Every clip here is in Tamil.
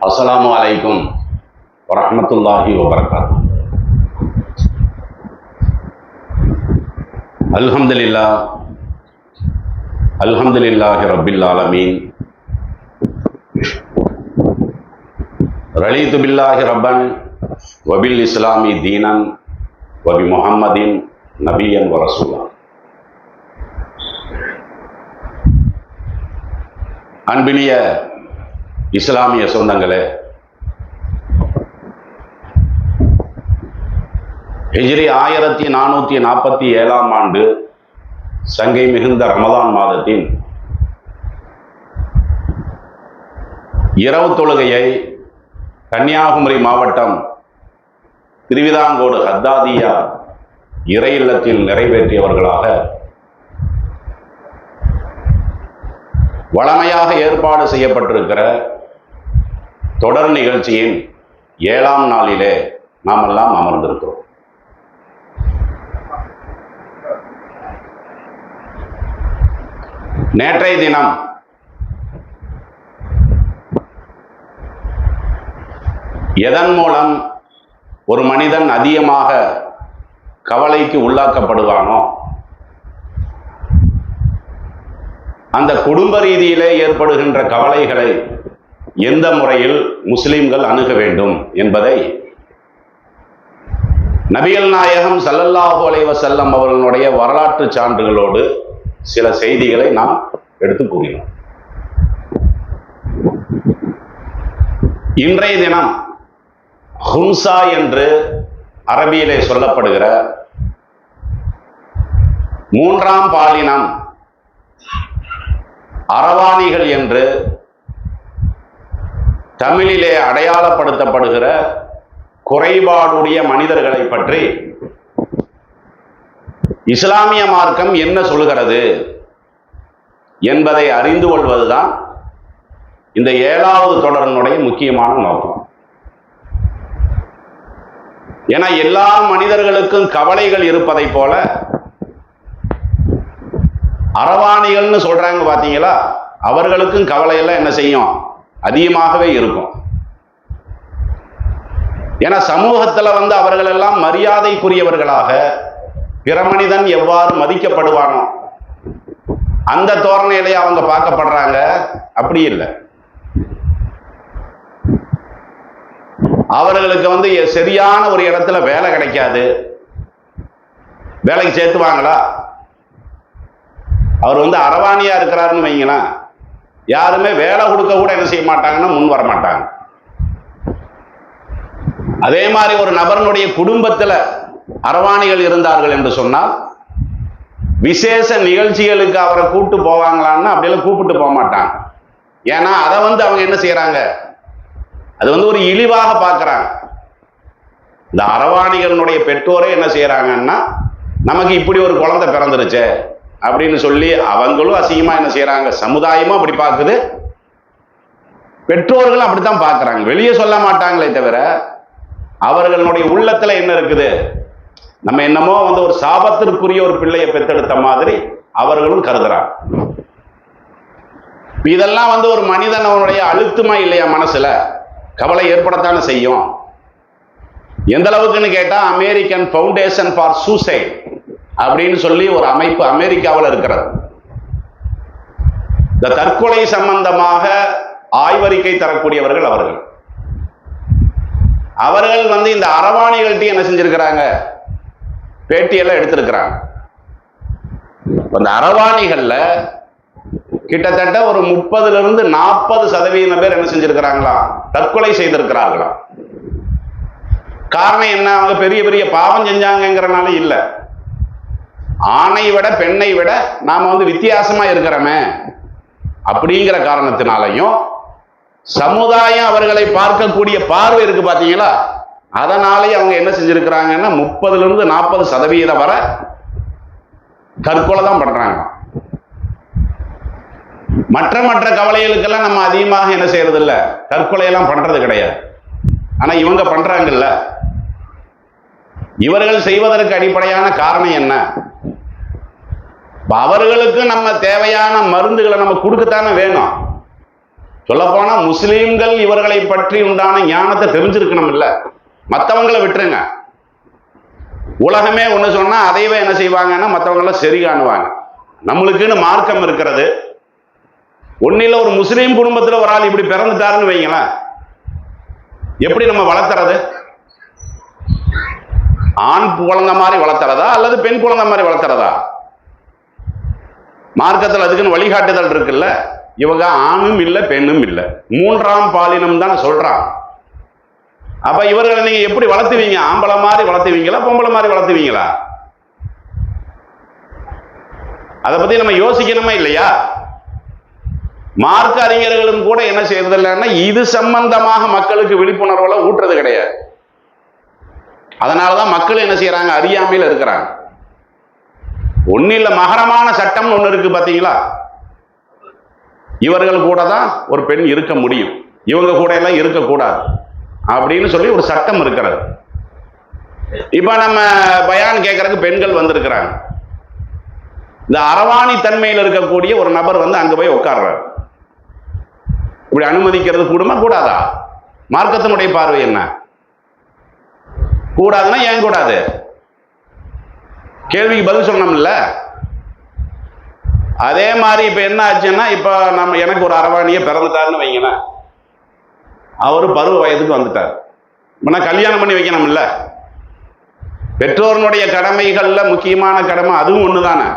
அஸ்ஸலாமு அலைக்கும் வரஹ்மத்துல்லாஹி வபரகாத்துஹு. அல்ஹம்துலில்லாஹி ரப்பில் ஆலமீன். ரலீது பில்லாஹி ரப்பன் வபில் இஸ்லாமி தீனன் வபி முஹம்மதின் நபியன் வ ரசூலா. அன்பினிய இஸ்லாமிய சொந்தங்களே, ஹிஜ்ரி 1447 ஆண்டு சங்கை மிகுந்த ரமதான் மாதத்தின் இரவு தொழுகையை கன்னியாகுமரி மாவட்டம் திருவிதாங்கோடு ஹத்தாதியா இறை இல்லத்தில் நிறைவேற்றியவர்களாக வழமையாக ஏற்பாடு செய்யப்பட்டிருக்கிற தொடர் நிகழ்ச்சியின் 7ஆம் நாளிலே நாம் எல்லாம் அமர்ந்திருக்கிறோம். நேற்றைய தினம் எதன் மூலம் ஒரு மனிதன் அதிகமாக கவலைக்கு உள்ளாக்கப்படுவானோ அந்த குடும்ப ரீதியிலே ஏற்படுகின்ற கவலைகளை எந்த முறையில் முஸ்லிம்கள் அணுக வேண்டும் என்பதை நபிகள் நாயகம் ஸல்லல்லாஹு அலைஹி வஸல்லம் அவர்களுடைய வரலாற்று சான்றுகளோடு சில செய்திகளை நாம் எடுத்து கூறினோம். இன்றைய தினம் ஹுன்சா என்று அரபியிலே சொல்லப்படுகிற 3ஆம் பாலினம் அரவாணிகள் என்று தமிழிலே அடையாளப்படுத்தப்படுகிற குறைபாடுடைய மனிதர்களை பற்றி இஸ்லாமிய மார்க்கம் என்ன சொல்கிறது என்பதை அறிந்து கொள்வதுதான் இந்த 7வது தொடரினுடைய முக்கியமான நோக்கம். ஏன்னா எல்லா மனிதர்களுக்கும் கவலைகள் இருப்பதை போல அரவாணிகள்னு சொல்றாங்க பாத்தீங்களா, அவர்களுக்கும் கவலை எல்லாம் என்ன செய்யும், அதிகமாகவே இருக்கும். ஏன்னா சமூகத்துல அவர்கள் எல்லாம் மரியாதைக்குரியவர்களாக பிற மனிதன் எவ்வாறு மதிக்கப்படுவானோ அந்த தோரணையிலே அவங்க பார்க்கப்படுறாங்க. அப்படி இல்லை, அவர்களுக்கு சரியான ஒரு இடத்துல வேலை கிடைக்காது. வேலைக்கு சேர்த்துவாங்களா? அவர் அரவாணியா இருக்கிறாருன்னு வைங்களேன், யாருமே வேலை கொடுக்க கூட என்ன செய்ய மாட்டாங்கன்னா முன் வர மாட்டாங்க. அதே மாதிரி ஒரு நபர்களுடைய குடும்பத்தில் அரவாணிகள் இருந்தார்கள் என்று சொன்னால் விசேஷ நிகழ்ச்சிகளுக்கு அவரை கூப்பிட்டு போவாங்களான்னு அப்படியெல்லாம் கூப்பிட்டு போக மாட்டாங்க. ஏன்னா அதை அவங்க என்ன செய்யறாங்க, அது ஒரு இழிவாக பார்க்கறாங்க. இந்த அரவாணிகளுடைய பெற்றோரே என்ன செய்யறாங்கன்னா, நமக்கு இப்படி ஒரு குழந்தை பிறந்துருச்சு அப்படின்னு சொல்லி அவங்களும் அசிங்கமா என்ன செய்யறாங்க, சமுதாயமும் அப்படி பார்க்குது, பெற்றோர்களும் அப்படித்தான் பார்க்கறாங்க. வெளியே சொல்ல மாட்டாங்களே தவிர அவர்களுடைய உள்ளத்துல என்ன இருக்குது, நம்ம என்னமோ ஒரு சாபத்திற்குரிய ஒரு பிள்ளையை பெற்றெடுத்த மாதிரி அவர்களும் கருதுறாங்க. இதெல்லாம் ஒரு மனிதனுடைய அழுத்தமா இல்லையா, மனசுல கவலை ஏற்படத்தானே செய்யும். எந்த அளவுக்குன்னு கேட்டா, அமெரிக்கன் ஃபவுண்டேஷன் ஃபார் சூசைட் அப்படின்னு சொல்லி ஒரு அமைப்பு அமெரிக்காவில் இருக்கிறது. இந்த தற்கொலை சம்பந்தமாக ஆய்வறிக்கை தரக்கூடியவர்கள் அவர்கள் இந்த அரவாணிகள்ட்ட என்ன செஞ்சிருக்கிறாங்க, பேட்டியெல்லாம் எடுத்திருக்கிறாங்க. அந்த அரவாணிகள்ல கிட்டத்தட்ட ஒரு 30-40% பேர் என்ன செஞ்சிருக்கிறாங்களா, தற்கொலை செய்திருக்கிறார்களா. காரணம் என்ன, அவங்க பெரிய பெரிய பாவம் செஞ்சாங்கிறனால இல்ல, ஆணை விட பெண்ணை விட நாம வித்தியாசமா இருக்கிறோமே அப்படிங்கிற காரணத்தினாலையும், சமுதாயம் அவர்களை பார்க்கக்கூடிய பார்வை இருக்கு பாத்தீங்களா, அதனாலேயே அவங்க என்ன செஞ்சிருக்கிறாங்கன்னா 30-40% வரை தற்கொலை தான் பண்றாங்க. மற்ற கவலைகளுக்கெல்லாம் நம்ம அதிகமாக என்ன செய்யறது இல்லை, தற்கொலையெல்லாம் பண்றது கிடையாது. ஆனா இவங்க பண்றாங்கல்ல, இவர்கள் செய்வதற்கு அடிப்படையான காரணம் என்ன, அவர்களுக்கு நம்ம தேவையான மருந்துகளை நம்ம கொடுக்கத்தானே வேணும். சொல்லப்போனா முஸ்லீம்கள் இவர்களை பற்றி உண்டான ஞானத்தை தெரிஞ்சிருக்கணும். இல்ல மற்றவங்களை விட்டுருங்க, உலகமே ஒண்ணு சொன்னா அதையவே என்ன செய்வாங்கன்னா மற்றவங்கள சரி காணுவாங்க. நம்மளுக்குன்னு மார்க்கம் இருக்கிறது. ஒன்னில ஒரு முஸ்லீம் குடும்பத்துல ஒரு ஆள் இப்படி பிறந்துட்டாருன்னு வைங்களேன், எப்படி நம்ம வளர்த்துறது? ஆண் குழந்தை மாதிரி வளர்த்துறதா அல்லது பெண் குழந்தை மாதிரி வளர்த்துறதா? மார்க்கத்தில் அதுக்குன்னு வழிகாட்டுதல் இருக்குல்ல. இவங்க ஆணும் இல்லை பெண்ணும் இல்லை, மூன்றாம் பாலினம் தான் சொல்றான். அப்ப இவர்களை நீங்க எப்படி வளர்த்துவீங்க? ஆம்பளை மாதிரி வளர்த்துவீங்களா, பொம்பளை மாதிரி வளர்த்துவீங்களா? அதை பத்தி நம்ம யோசிக்கணுமா இல்லையா? மார்க்க அறிஞர்களும் கூட என்ன செய்யறது இல்லைன்னா இது சம்பந்தமாக மக்களுக்கு விழிப்புணர்வுல ஊட்டுறது கிடையாது. அதனாலதான் மக்கள் என்ன செய்யறாங்க, அறியாமையில் இருக்கிறாங்க. ஒன்னும் இல்ல, மகரமான சட்டம் ஒண்ணு இருக்கு பாத்தீங்களா? இவர்கள் கூட தான் ஒரு பெண் இருக்க முடியும், இவங்க கூட எல்லாம் இருக்கக்கூடாது அப்படின்னு சொல்லி ஒரு சட்டம் இருக்கிறது. இப்ப நம்ம பயான் கேட்கறதுக்கு பெண்கள் வந்திருக்கிறாங்க. இந்த அரவாணி தன்மையில் இருக்கக்கூடிய ஒரு நபர் வந்து அங்க போய் உட்கார்றாரு. இப்படி அனுமதிக்கிறது கூடுமா கூடாதா? மார்க்கத்தினுடைய பார்வை என்ன? கூடாதுன்னா ஏன் கூடாது? கேள்விக்கு பதில் சொன்னோம்ல. அதே மாதிரி இப்ப என்ன ஆச்சுன்னா, இப்ப நம்ம எனக்கு ஒரு அரவாணியை பிறந்துட்டாருன்னு வைங்களேன், அவரு பருவ வயதுக்கு வந்துட்டார். நான் கல்யாணம் பண்ணி வைக்கணும்ல. பெற்றோருடைய கடமைகள்ல முக்கியமான கடமை அதுவும் ஒண்ணுதானே.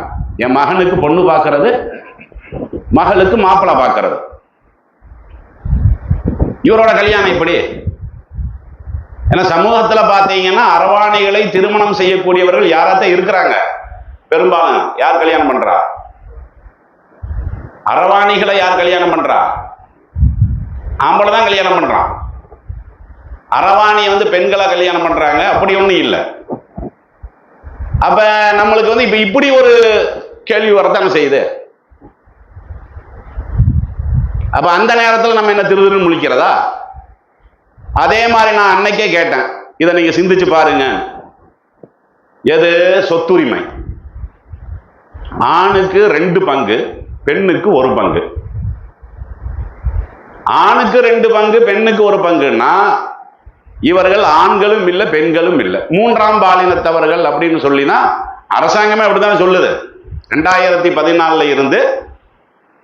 என் மகனுக்கு பொண்ணு பார்க்கறது, மகளுக்கு மாப்பிள்ளை பார்க்கறது. இவரோட கல்யாணம் இப்படி. ஏன்னா சமூகத்துல பாத்தீங்கன்னா அரவாணிகளை திருமணம் செய்யக்கூடியவர்கள் யாராத்தான் இருக்கிறாங்க. பெரும்பாலும் யார் கல்யாணம் பண்றா? அரவாணிகளை யார் கல்யாணம் பண்றா? ஆம்பளை தான் கல்யாணம் பண்றான். அரவாணியை வந்து பெண்களை கல்யாணம் பண்றாங்க, அப்படி ஒண்ணும் இல்லை. அப்ப நம்மளுக்கு வந்து இப்ப இப்படி ஒரு கேள்வி வரத்தானே செய்யுது. அப்ப அந்த நேரத்தில் நம்ம என்ன திருதிரு முழிக்கிறதா? அதே மாதிரி நான் அன்னைக்கே கேட்டேன், இதை நீங்க சிந்திச்சு பாருங்க. எது சொத்துரிமை? ஆணுக்கு 2 பங்கு, பெண்ணுக்கு 1 பங்கு. ஆணுக்கு 2 பங்கு, பெண்ணுக்கு 1 பங்குன்னா இவர்கள் ஆண்களும் இல்லை பெண்களும் இல்லை, மூன்றாம் பாலினத்தவர்கள் அப்படின்னு சொல்லினா அரசாங்கமே அப்படித்தானே சொல்லுது. 2014 இருந்து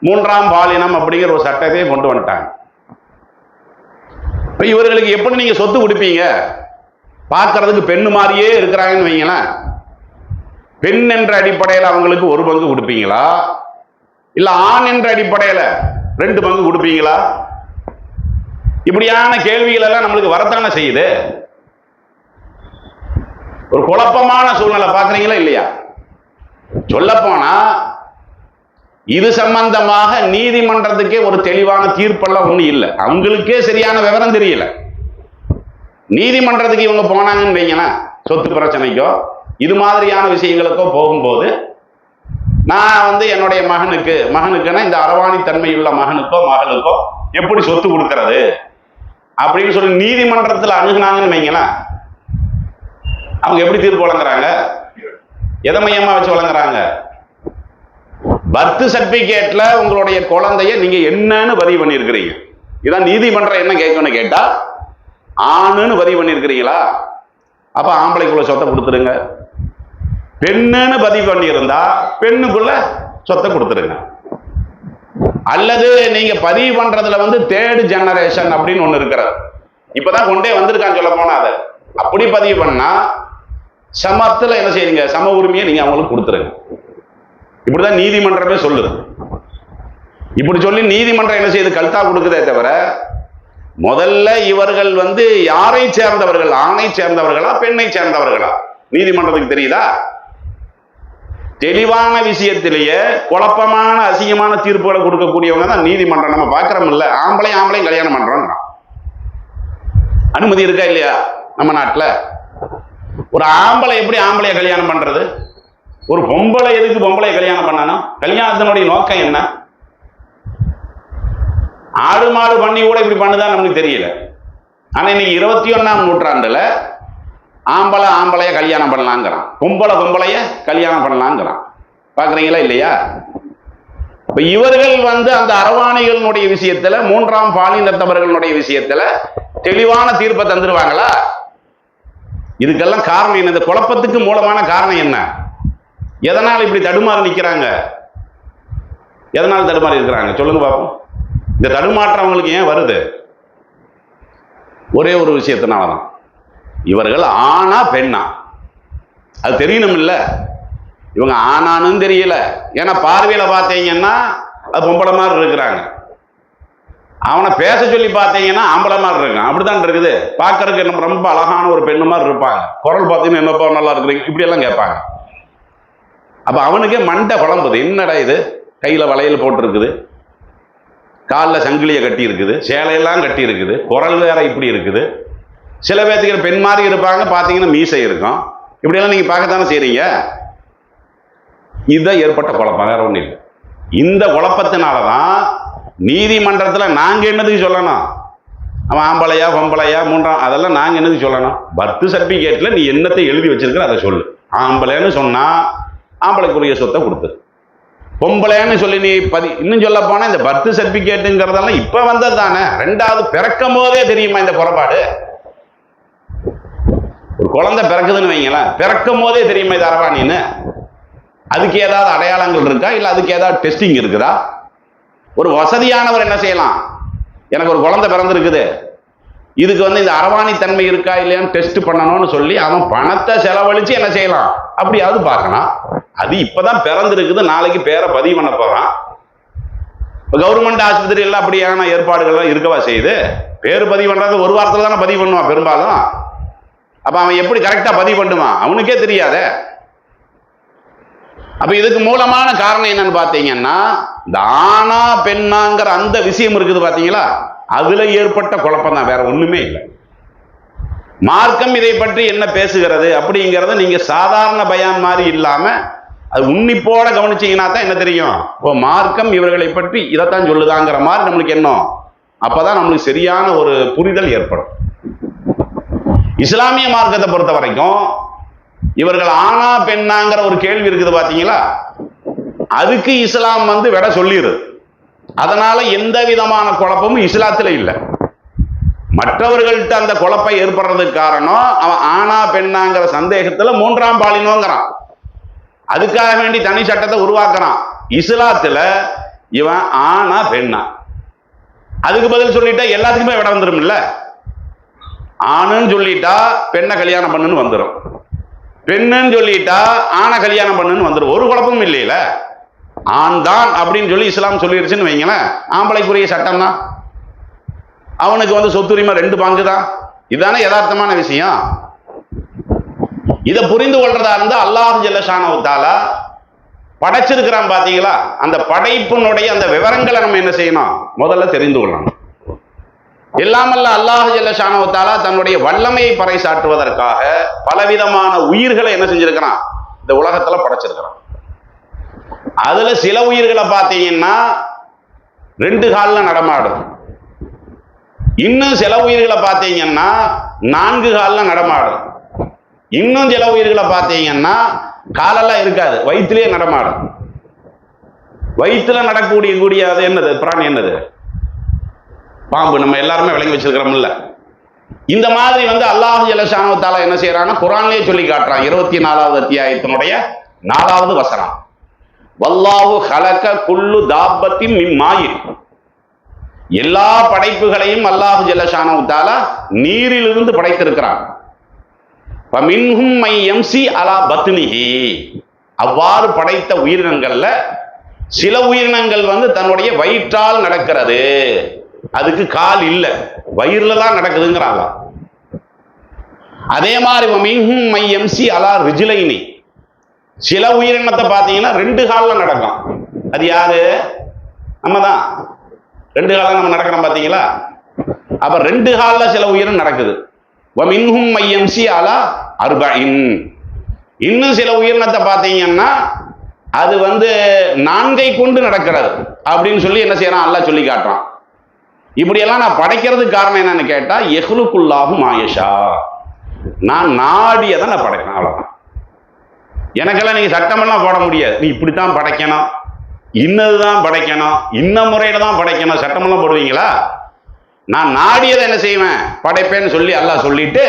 மூன்றாம் பாலினம் அப்படிங்கிற ஒரு சட்டத்தை கொண்டு வந்துட்டாங்க. இவர்களுக்கு எப்படி நீங்க சொத்து கொடுப்பீங்க? பார்க்கறதுக்கு பெண்ணு மாதிரியே இருக்கிறாங்கன்னு வைங்களேன். பெண் என்ற அடிப்படையில் அவங்களுக்கு 1 பங்கு கொடுப்பீங்களா, இல்ல ஆண் என்ற அடிப்படையில் 2 பங்கு கொடுப்பீங்களா? இப்படியான கேள்விகள் எல்லாம் நம்மளுக்கு வரத்தானே செய்யுது. ஒரு குழப்பமான சூழ்நிலை பார்க்குறீங்களா இல்லையா? சொல்ல போனா இது சம்பந்தமாக நீதிமன்றத்துக்கே ஒரு தெளிவான தீர்ப்பெல்லாம் ஒண்ணு இல்லை. அவங்களுக்கே சரியான விவரம் தெரியல. நீதிமன்றத்துக்கு இவங்க போனாங்கன்னு வைங்கன்னா சொத்து பிரச்சனைக்கோ இது மாதிரியான விஷயங்களுக்கோ போகும்போது, நான் வந்து என்னுடைய மகனுக்குன்னா இந்த அரவாணி தன்மையுள்ள மகனுக்கோ மகளுக்கோ எப்படி சொத்து கொடுக்கறது அப்படின்னு சொல்லி நீதிமன்றத்தில் அணுகுனாங்கன்னு வைங்களேன், அவங்க எப்படி தீர்ப்பு வழங்குறாங்க? எதை மையமா வச்சு வழங்குறாங்க? பர்த் சர்டிபிகேட்ல உங்களுடைய குழந்தைய நீங்க என்னன்னு பதிவு பண்ணிருக்கிறீங்க, இதான் நீதிமன்றம் என்ன கேட்கணும்னு கேட்டா, ஆணுன்னு பதிவு பண்ணிருக்கிறீங்களா, அப்ப ஆம்பளைக்குள்ள சொத்தை கொடுத்துருங்க. பெண்ணுன்னு பதிவு பண்ணியிருந்தா பெண்ணுக்குள்ள சொத்தை கொடுத்துருங்க. அல்லது நீங்க பதிவு பண்றதுல வந்து 3rd ஜெனரேஷன் அப்படின்னு ஒண்ணு இருக்கிறது, இப்பதான் கொண்டே வந்திருக்கான்னு சொல்ல போனா, அதை அப்படி பதிவு பண்ணா சமத்துல என்ன செய்யுங்க, சம உரிமையை நீங்க அவங்களுக்கு கொடுத்துருங்க. இப்படிதான் நீதிமன்றமே சொல்லுது. இப்படி சொல்லி நீதிமன்றம் என்ன செய்யுது, கல்தா கொடுக்குதே தவிர முதல்ல இவர்கள் வந்து யாரை சேர்ந்தவர்கள், ஆணை சேர்ந்தவர்களா பெண்ணை சேர்ந்தவர்களா நீதிமன்றத்துக்கு தெரியுதா? தெளிவான விஷயத்திலேயே குழப்பமான அசிங்கமான தீர்ப்புகளை கொடுக்கக்கூடியவங்க தான் நீதிமன்றம். நம்ம பார்க்கிறோம் இல்ல, ஆம்பளையும் கல்யாணம் பண்றோம். அனுமதி இருக்கா இல்லையா நம்ம நாட்டுல? ஒரு ஆம்பளை எப்படி ஆம்பளைய கல்யாணம் பண்றது? ஒரு பொம்பளை எதுக்கு பொம்பளைய கல்யாணம் பண்ணணும்? கல்யாணத்தினுடைய நோக்கம் என்ன? ஆடு மாடு பண்ணி கூட இப்படி பண்ணுதான் நமக்கு தெரியல. ஆனா இன்னைக்கு 21ஆம் நூற்றாண்டுல ஆம்பளைய கல்யாணம் பண்ணலாங்கிறான், பொம்பளைய கல்யாணம் பண்ணலாங்கிறான். பாக்குறீங்களா இல்லையா? இப்ப இவர்கள் அந்த அரவாணிகளினுடைய விஷயத்துல, மூன்றாம் பாலினத்தவர்களுடைய விஷயத்துல தெளிவான தீர்ப்பை தந்துருவாங்களா? இதுக்கெல்லாம் காரணம் என்ன? இந்த குழப்பத்துக்கு மூலமான காரணம் என்ன? எதனால் இப்படி தடுமாறி நிற்கிறாங்க? எதனால் தடுமாறி இருக்கிறாங்க சொல்லுங்க பாப்போம். இந்த தடுமாற்றம் அவங்களுக்கு ஏன் வருது? ஒரே ஒரு விஷயத்தினாலதான். இவர்கள் ஆனா பெண்ணா அது தெரியணும் இல்ல. இவங்க ஆனான்னு தெரியல. ஏன்னா பார்வையில பார்த்தீங்கன்னா அது பொம்பளை மாதிரி இருக்கிறாங்க. அவனை பேச சொல்லி பார்த்தீங்கன்னா ஆம்பளை மாதிரி இருக்கான். அப்படித்தான் இருக்குது. பார்க்கறதுக்கு என்ன ரொம்ப அழகான ஒரு பெண்ணு மாதிரி இருப்பாங்க. குரல் பார்த்தீங்கன்னா என்னப்பா நல்லா இருக்கிறீங்க இப்படி எல்லாம் கேட்பாங்க. அப்ப அவனுக்கே மண்டை குழம்புது. என்னடா இது, கையில வளையல் போட்டு இருக்குது, காலில் சங்கிலியை கட்டி இருக்குது, சேலையெல்லாம் கட்டி இருக்குது, குரல் வேற இப்படி இருக்குது. சில பேர்த்துக்கு பெண் மாதிரி இருப்பாங்க, பார்த்தீங்கன்னா மீசை இருக்கும். இப்படியெல்லாம் நீங்க பார்க்கத்தானே செய்றீங்க. இதுதான் ஏற்பட்ட குழப்பம், வேற ஒன்றும் இல்லை. இந்த குழப்பத்தினாலதான் நீதிமன்றத்தில் நாங்க என்னதுக்கு சொல்லணும்? அவன் ஆம்பளையா பொம்பளையா மூன்றாம் அதெல்லாம் நாங்க என்னதுக்கு சொல்லணும்? பர்த் சர்டிபிகேட்ல நீ என்னத்தை எழுதி வச்சிருக்கிற அதை சொல்லு. ஆம்பளைன்னு சொன்னா ஆம்பளைக்குரிய சொத்தை கொடுத்து, பொம்பளைன்னு சொல்லி நீ இன்னும் சொல்ல போனா இந்த பர்த் சர்டிபிகேட்டுங்கிறதெல்லாம் இப்ப வந்தது தானே. ரெண்டாவது பிறக்கும் போதே தெரியுமா இந்த குறைபாடு? ஒரு குழந்தை பிறக்குதுன்னு வைங்களேன், பிறக்கும் போதே தெரியுமா இது அரவாணின்னு? அதுக்கு ஏதாவது அடையாளங்கள் இருக்கா? இல்ல அதுக்கு ஏதாவது டெஸ்டிங் இருக்குதா? ஒரு வசதியானவர் என்ன செய்யலாம்? எனக்கு ஒரு குழந்தை பிறந்திருக்குது, இதுக்கு இந்த அரவாணி தன்மை இருக்கா இல்லையான்னு டெஸ்ட் பண்ணணும்னு சொல்லி அவன் பணத்தை செலவழிச்சு என்ன செய்யலாம்? அப்படியாவது பார்க்கலாம். அது இப்பதான் பிறந்திருக்குது, நாளைக்கு பேரை பதிவு பண்ண போறான். கவர்மெண்ட் ஆஸ்பத்திரி எல்லாம் அப்படியான ஏற்பாடுகள் இருக்கவா செய்யுது. பேரு பதிவு பண்றது ஒரு வாரத்துல தானே பதிவு பண்ணுவான் பெரும்பாலும். அப்ப அவன் எப்படி கரெக்டா பதிவு பண்ணுவான்? அவனுக்கே தெரியாத. அப்ப இதுக்கு மூலமான காரணம் என்னன்னு பாத்தீங்கன்னா, இந்த ஆனா பெண்ணாங்கிற அந்த விஷயம் இருக்குது பாத்தீங்களா, அதுல ஏற்பட்ட குழப்பம் தான், வேற ஒண்ணுமே இல்லை. மார்க்கம் இதை பற்றி என்ன பேசுகிறது அப்படிங்கிறத நீங்க சாதாரண பயான் மாதிரி இல்லாம அது உன்னிப்போட கவனிச்சீங்கன்னா தான் என்ன தெரியும். ஓ, மார்க்கம் இவர்களை பற்றி இதைத்தான் சொல்லுதாங்கிற மாதிரி நம்மளுக்கு என்ன, அப்பதான் நம்மளுக்கு சரியான ஒரு புரிதல் ஏற்படும். இஸ்லாமிய மார்க்கத்தை பொறுத்த வரைக்கும் இவர்கள் ஆனா பெண்ணாங்கிற ஒரு கேள்வி இருக்குது பாத்தீங்களா, அதுக்கு இஸ்லாம் விட சொல்லிடுது. அதனால எந்த விதமான குழப்பமும் இஸ்லாத்துல இல்லை. மற்றவர்கள்ட்ட அந்த குழப்பம் ஏற்படுறதுக்கு காரணம் அவன் ஆனா பெண்ணாங்கிற சந்தேகத்துல மூன்றாம் பாலினோங்கிறான். அதுக்காக வேண்டி தனி சட்டத்தை உருவாக்குறான். இஸ்லாத்துல இவன் ஆனா பெண்ணா, அதுக்கு பதில் சொல்லிட்டா எல்லாத்துக்குமே விட வந்துடும் இல்ல. ஆணுன்னு சொல்லிட்டா பெண்ணை கல்யாணம் பண்ணுன்னு வந்துடும், பெண்ணுன்னு சொல்லிட்டா ஆணை கல்யாணம் பண்ணுன்னு வந்துடும். ஒரு குழப்பமும் இல்லையில. ஆண் தான் அப்படின்னு சொல்லி இஸ்லாம் சொல்லிருச்சுன்னு வைங்களேன், ஆம்பளைக்குரிய சட்டம் தான். அவனுக்கு சொத்துரிமை 2 பங்கு தான். இதுதானே யதார்த்தமான விஷயம். இதை புரிந்து கொள்றதா இருந்தா அல்லாஹ் ஜல்லஷானஹு தஆலா படைச்சிருக்கிறான் பாத்தீங்களா, அந்த படைப்பினுடைய அந்த விவரங்களை நம்ம என்ன செய்யணும்? முதல்ல தெரிந்து கொள்ளணும். எல்லாமல்ல அல்லாஹ் ஜல்லஷானஹு தஆலா தன்னுடைய வல்லமையை பறைசாற்றுவதற்காக பலவிதமான உயிர்களை என்ன செஞ்சிருக்கிறான்? இந்த உலகத்துல படைச்சிருக்கிறான். அதுல சில உயிர்களை பார்த்தீங்கன்னா 2 காலில் நடமாடும். இன்னும் சில உயிர்களை பார்த்தீங்கன்னா 4 காலில் நடமாடும். இன்னும் சில உயிர்களை பார்த்தீங்கன்னா காலெல்லாம் இருக்காது, வயிற்றுலயே நடமாடும். வயிற்றுல நடக்கக்கூடிய அது என்னது? பிராணி என்னது? பாம்பு. நம்ம எல்லாருமே விளங்கி வச்சிருக்கிறோம்ல. இந்த மாதிரி அல்லாஹ் ஜல்லஷானஹு தஆலா என்ன செய்யறான்னா குர்ஆன்லயே சொல்லி காட்டுறான். 24வது அத்தியாயத்தினுடைய 4வது வசனம், வல்லாஹு ஹலக குல்லு தாப்பத்தின் மின் மாயின். எல்லா படைப்புகளையும் அல்லாஹ் ஜல்லஷானஹு தஆலா நீரிலிருந்து படைத்திருக்கிறான். ஃபமின்ஹும் மை யம்சி அலா பத்னிஹி. அவ்வாறு படைத்த உயிரினங்கள்ல சில உயிரினங்கள் தன்னுடைய வயிற்றால் நடக்கிறது, அதுக்கு கால் இல்ல, வயிறுல தான் நடக்குதுங்கிறாங்க. அதே மாதிரி ஃபமின்ஹும் மை யம்சி அலா ரிஜ்லைனி. சில உயிரினத்தை பார்த்தீங்கன்னா 2 காலில் நடக்கும். அது யாரு? நம்ம தான். 2 காலில் நம்ம நடக்கிறோம் பார்த்தீங்களா. அப்ப 2 காலில் சில உயிரினம் நடக்குது. வமின்ஹும் மை யம்சி அலா அர்பஇன். இன்னும் சில உயிரினத்தை பார்த்தீங்கன்னா அது 4 கொண்டு நடக்கிறது அப்படின்னு சொல்லி என்ன செய்யறான்? அல்லாஹ் சொல்லி காட்டுறான். இப்படியெல்லாம் நான் படைக்கிறதுக்கு காரணம் என்னன்னு கேட்டா, யஹ்லுகுல்லாஹு மா யஷா. நான் நாடியதை நான் படைக்கிறேன், அவ்வளவுதான். எனக்கெல்லாம் நீங்க சட்டமெல்லாம் போட முடியாது, நீ இப்படித்தான் படைக்கணும், இன்னதுதான் படைக்கணும், இன்ன முறையில தான் படைக்கணும், சட்டமெல்லாம் போடுவீங்களா? நான் நாடியதை என்ன செய்வேன், படைப்பேன்னு சொல்லி அல்லாஹ் சொல்லிட்டு,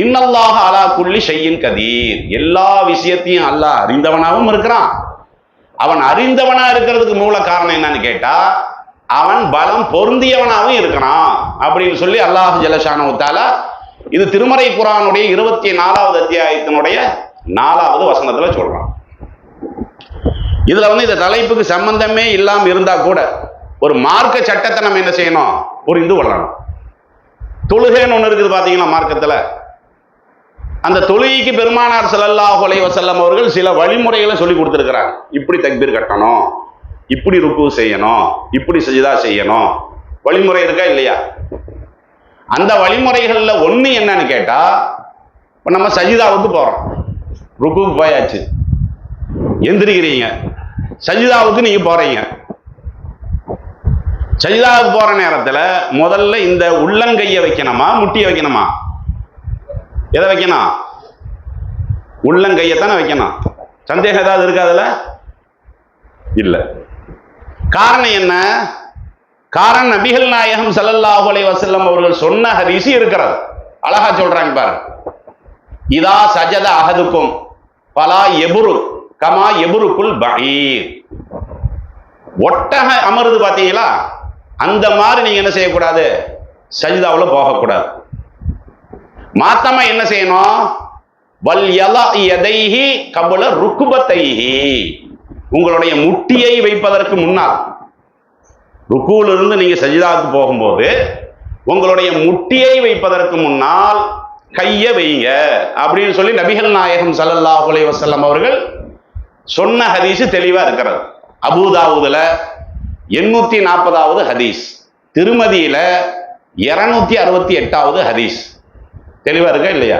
இன்னல்லாஹ அலா குல்லி ஷைஇன் கதீர், எல்லா விஷயத்தையும் அல்லாஹ் அறிந்தவனாகவும் இருக்கிறான். அவன் அறிந்தவனா இருக்கிறதுக்கு மூல காரணம் என்னன்னு கேட்டா, அவன் பலம் பொருந்தியவனாகவும் இருக்கிறான் அப்படின்னு சொல்லி அல்லாஹ் ஜல்லஷானஹு தஆலா இது திருமறை குர்ஆனுடைய 24வது அத்தியாயத்தினுடைய 4வது வசனத்துல சொல்றான். இதுல இந்த தலைப்புக்கு சம்பந்தமே இல்லாம இருந்தா கூட ஒரு மார்க்க சட்டத்தை நம்ம என்ன செய்யணும், புரிந்து கொள்ளணும். தொழுகைன்னு ஒண்ணு இருக்குது பாத்தீங்களா மார்க்கத்துல. அந்த தொழுகைக்கு பெருமானார் ஸல்லல்லாஹு அலைஹி வஸல்லம் அவர்கள் சில வழிமுறைகளை சொல்லி கொடுத்திருக்கிறாங்க. இப்படி தக்பீர் கட்டணும், இப்படி ருக்கு செய்யணும், இப்படி சஜ்தா செய்யணும். வழிமுறை இருக்கா இல்லையா? அந்த வழிமுறைகள்ல ஒண்ணு என்னன்னு கேட்டா, இப்ப நம்ம சஜிதாவுக்கு போறோம், ருக்குக்கு போயாச்சு, எந்திரிக்கிறீங்க, சஜிதாவுக்கு நீங்க போறீங்க. சஜிதாவுக்கு போற நேரத்துல முதல்ல இந்த உள்ளங்கைய வைக்கணுமா, முட்டிய வைக்கணுமா? எதை வைக்கணும்? உள்ளங்கையத்தானே வைக்கணும். சந்தேகம் ஏதாவது இருக்காதுல? இல்ல. காரணம் என்ன? காரணம் நபிகள் நாயகம் ஸல்லல்லாஹு அலைஹி வஸல்லம் அவர்கள் சொன்ன ஹதீஸ் இருக்கிறது. அழகா சொல்றாங்க பாரு. இதா சஜத அஹதுக்கும் ஃபலா யபுரு கமா யபுருக்குல் பஈர். ஒட்டக அமருது பாத்தீங்களா, அந்த மாதிரி நீங்க என்ன செய்யக்கூடாது, சஜிதாவுல போகக்கூடாது. மாத்தமா என்ன செய்யணும், வல் யலா யதைஹி கபல ருக்பத்தைஹி, உங்களுடைய முட்டியை வைப்பதற்கு முன்னால், ருக்குல இருந்து நீங்க சஜிதாவுக்கு போகும்போது உங்களுடைய முட்டியை வைப்பதற்கு முன்னால் கைய வைங்க அப்படின்னு சொல்லி நபிகள் நாயகம் ஸல்லல்லாஹு அலைஹி வஸல்லம் அவர்கள் சொன்ன ஹதீஸ் தெளிவா இருக்கிறது. அபூதாவுதுல 840வது ஹதீஸ், திருமதியில 268வது ஹதீஸ். தெளிவா இருக்கா இல்லையா?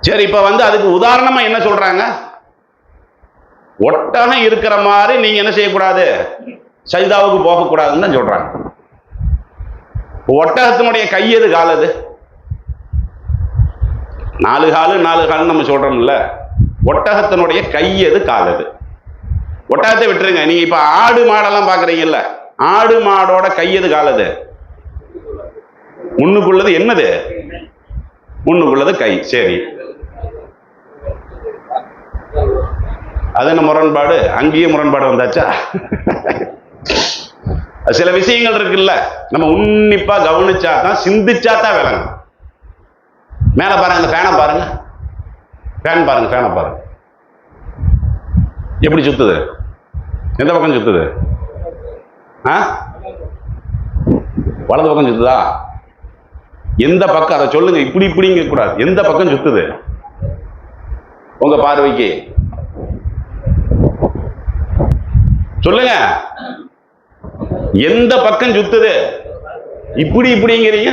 சரி, இப்ப அதுக்கு உதாரணமா என்ன சொல்றாங்க, ஒட்டகம் இருக்கிற மாதிரி நீங்க என்ன செய்யக்கூடாது, சஜிதாவுக்கு போகக்கூடாதுன்னு தான் சொல்றாங்க. ஒட்டகத்தினுடைய கை எது, கால் எது? 4 கால் நம்ம சொல்றோம்ல, ஒட்டகத்தினுடைய கை எது, கால் எது? ஒட்டகத்தை விட்டுருங்க, நீங்க இப்ப ஆடு மாடெல்லாம் பாக்குறீங்கல்ல, ஆடு மாடோட கை எது, கால் எது? முன்னுக்குள்ளது என்னது? முன்னுக்குள்ளது கை. சரி, அது என்ன முரண்பாடு? அங்கேயும் முரண்பாடு வந்தாச்சா? சில விஷயங்கள் இருக்குல்ல, நம்ம உன்னிப்பா கவனிச்சா தான், சிந்திச்சா தான் விளங்கும். மேல பாருங்க, இந்த ஃபேனை பாருங்க, ஃபேன் பாருங்க, ஃபேனை பாருங்க எப்படி சுத்துது, எந்த பக்கம் சுத்துது? வலது பக்கம் சுத்துதா? எந்த பக்கம், அதை சொல்லுங்க, இப்படி இப்படிங்க கூடாது, எந்த பக்கம் சுத்துது உங்க பார்வைக்கு? சொல்லுங்க, எந்த பக்கம் சுத்துது? இப்படி இப்படிங்கிறீங்க,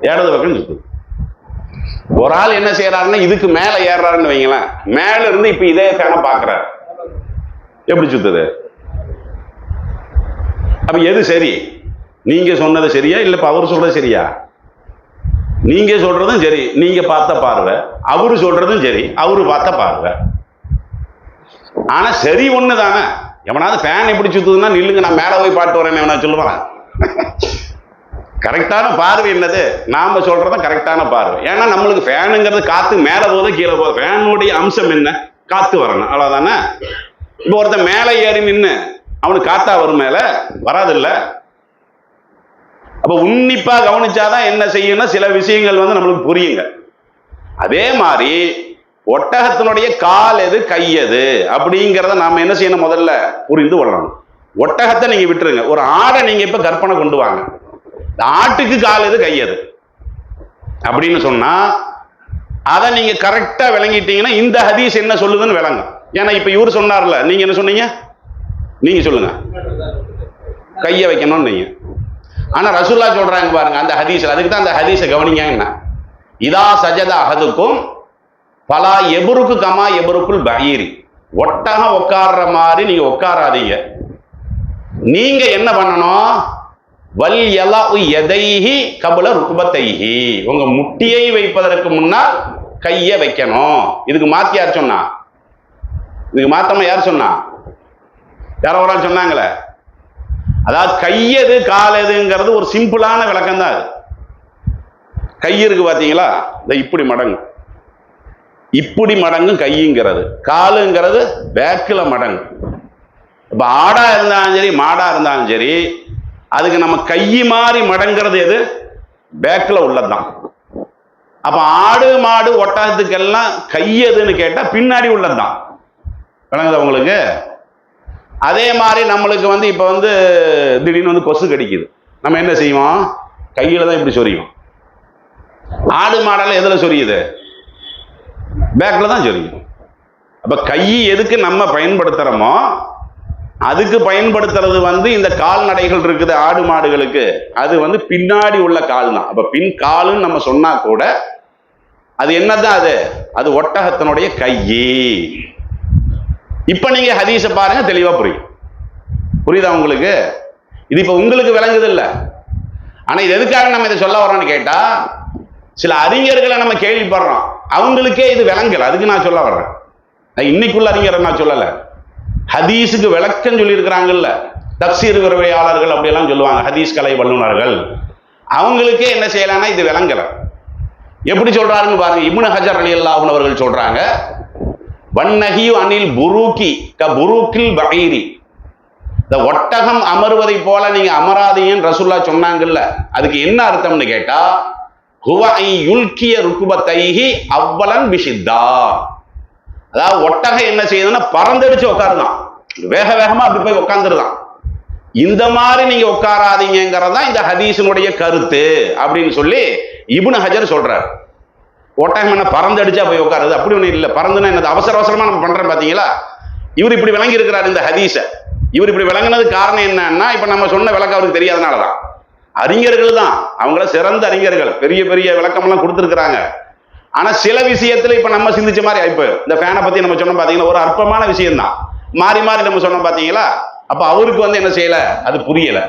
இடது பக்கம் சுத்துது. ஒரு ஆள் என்ன செய்யறாருன்னா, இதுக்கு மேல ஏறாருன்னு வைங்களேன், மேல இருந்து இப்ப இதே ஃபேனை பாக்குறாரு, எப்படி சுத்துது? அப்ப எது சரி? நீங்க சொன்னது சரியா, இல்ல இப்ப அவரு சொல்றது சரியா? நீங்க சொல்றதும் சரி, நீங்க பார்த்த பார்வை, அவரு சொல்றதும் சரி, அவரு பார்த்த பார்வை. ஆனா சரி ஒண்ணு தானே. எவனாவது ஃபேன் எப்படி சுத்துதுன்னா, நில்லுங்க நான் மேல போய் பாட்டு வரேன்னு எவனா சொல்லுவான்? கரெக்டான பார்வை என்னது? நாம சொல்றதான் கரெக்டான பார்வை. ஏன்னா நம்மளுக்கு ஃபேனுங்கிறது காத்து மேல போகுது கீழே போகுது, ஃபேனுடைய அம்சம் என்ன? காத்து வரணும், அவ்வளவுதானே. இப்போ ஒருத்தன் மேல ஏறி நின்று அவனுக்கு காத்தா வரும், மேல வராது இல்ல. அப்ப உன்னிப்பா கவனிச்சாதான் என்ன செய்யணும், சில விஷயங்கள் நம்மளுக்கு புரியுங்க. அதே மாதிரி ஒட்டகத்தினுடைய கால் எது, கை எது அப்படிங்கிறத நாம என்ன செய்யணும், முதல்ல புரிந்து கொள்ளணும். ஒட்டகத்தை நீங்க விட்டுருங்க, ஒரு ஆடை நீங்க இப்ப கற்பனை கொண்டு வாங்க, ஆட்டுக்கு கால் எது, கை எது அப்படின்னு சொன்னா அதை நீங்க கரெக்டா விளங்கிட்டீங்கன்னா இந்த ஹதீஸ் என்ன சொல்லுதுன்னு விளங்கும். ஏன்னா இப்ப இவரு சொன்னார்ல, நீங்க என்ன சொன்னீங்க? நீங்க சொல்லுங்க, கையை வைக்கணும் நீங்க. ஆனா ரசூலுல்லாஹ் சொல்றாங்க பாருங்க அந்த ஹதீஸ்ல, அதுக்கு தான் அந்த ஹதீஸை கவனிங்க. என்ன, இதா சஜத அஹதுக்கும் பலா எபுருக்கு கமா எபுருக்குல் பஈரி, ஒட்டகம் உட்கார்ற மாதிரி நீங்க உட்காராதீங்க. நீங்க என்ன பண்ணணும், வல் யலா யதைஹி கபல ருக்பத்தைஹி, உங்க முட்டியை வைப்பதற்கு முன்னால் கையை வைக்கணும். இதுக்கு மாத்தியார் சொன்னா, இதுக்கு மாத்தமா யார் சொன்னா? யாரோ ஒரு ஆள் சொன்னாங்களே. அதாவது கையது காலதுங்கிறது ஒரு சிம்பிளான விளக்கம் தான். அது கை இருக்கு பாத்தீங்களா, இந்த இப்படி மடங்கு, இப்படி மடங்கு கைங்கிறது, காலுங்கிறது பேக்கில் மடங்கு. இப்ப ஆடா இருந்தாலும் சரி மாடா இருந்தாலும் சரி, அதுக்கு நம்ம கை மாதிரி மடங்கிறது எது? பேக்கில் உள்ளதுதான். அப்ப ஆடு மாடு ஒட்டகத்துக்கெல்லாம் கை எதுன்னு கேட்டா பின்னாடி உள்ளதுதான். விளங்குதா உங்களுக்கு? அதே மாதிரி நம்மளுக்கு இப்ப திடீர்னு கொசு கடிக்குது, நம்ம என்ன செய்வோம்? கையில தான் இப்படி சொரியும். ஆடு மாடெல்லாம் எதுல சொரியுது? பேக்ல தான் சொரியும். அப்ப கை எதுக்கு நம்ம பயன்படுத்துறோமோ அதுக்கு பயன்படுத்துறது இந்த கால்நடைகள் இருக்குது ஆடு மாடுகளுக்கு, அது பின்னாடி உள்ள கால் தான். அப்ப பின் காலுன்னு நம்ம சொன்னா கூட அது என்னதான்? அது ஒட்டகத்தினுடைய கையே. இப்ப நீங்க ஹதீஸ பாருங்க, தெளிவா புரியும். புரியுதா உங்களுக்கு? இது இப்ப உங்களுக்கு விளங்குது இல்ல? ஆனா இது எதுக்காக நம்ம இதை சொல்ல வரோம்னு கேட்டா, சில அறிஞர்களை நம்ம கேள்விப்படுறோம், அவங்களுக்கே இது விளங்கல, அதுக்கு நான் சொல்ல வர்றேன். இன்னைக்குள்ள அறிஞரை நான் சொல்லல, ஹதீஸுக்கு விளக்கம் சொல்லி இருக்கிறாங்கல்ல, தப்சீர் விரிவுரையாளர்கள் அப்படியெல்லாம் சொல்லுவாங்க, ஹதீஸ் கலை வல்லுநர்கள், அவங்களுக்கே என்ன செய்யலாம்னா இது விளங்கல. எப்படி சொல்றாருன்னு பாருங்க. இப்னு ஹஜர் ரலியல்லாஹு அன்ஹு அவர்கள் சொல்றாங்க, வன்னஹியு அனில் புரூகி க புரூகில் பஈரி, இந்த ஒட்டகம் அமர்வதை போல நீங்க அமராதீங்கன்னு ரசூலுல்லாஹ் சொன்னாங்கல்ல, அதுக்கு என்ன அர்த்தம்னு கேட்டா, ஹுவ ஐ யுல்கிய ருக்குபத்தைஹி அவ்வலன் பிஷித்தா, அதாவது ஒட்டகம் என்ன செய்யுதுன்னா பறந்தடிச்சு உட்காருதான், வேக வேகமா அப்படி போய் உட்கார்ந்துருதான். இந்த மாதிரி நீங்க உட்காராதீங்கிறதா இந்த ஹதீஸினுடைய கருத்து அப்படின்னு சொல்லி இப்னு ஹஜர் சொல்றாரு. ஒட்டகம் என்ன பறந்தடிச்சா போய் உட்காருது? அப்படி ஒண்ணு இல்லை. பறந்துன்னா என்னது? அவசர அவசரமா நம்ம பண்றோம் பாத்தீங்களா? இவர் இப்படி விளங்கி இருக்கிறார் இந்த ஹதீஸ. இவர் இப்படி விளங்கினது காரணம் என்னன்னா, இப்ப நம்ம சொன்ன விளக்கம் அவருக்கு தெரியாதனாலதான். அறிஞர்கள் தான், அவங்கள சிறந்த அறிஞர்கள், பெரிய பெரிய விளக்கம் எல்லாம் கொடுத்துருக்காங்க. ஆனா சில விஷயத்துல இப்ப நம்ம சிந்திச்ச மாதிரி ஆயிப்போ, இந்த ஃபேனை பத்தி நம்ம சொன்னோம் பாத்தீங்களா, ஒரு அற்பமான விஷயம் தான், மாறி மாறி நம்ம சொன்னோம் பாத்தீங்களா. அப்ப அவருக்கு என்ன செய்யல, அது புரியல.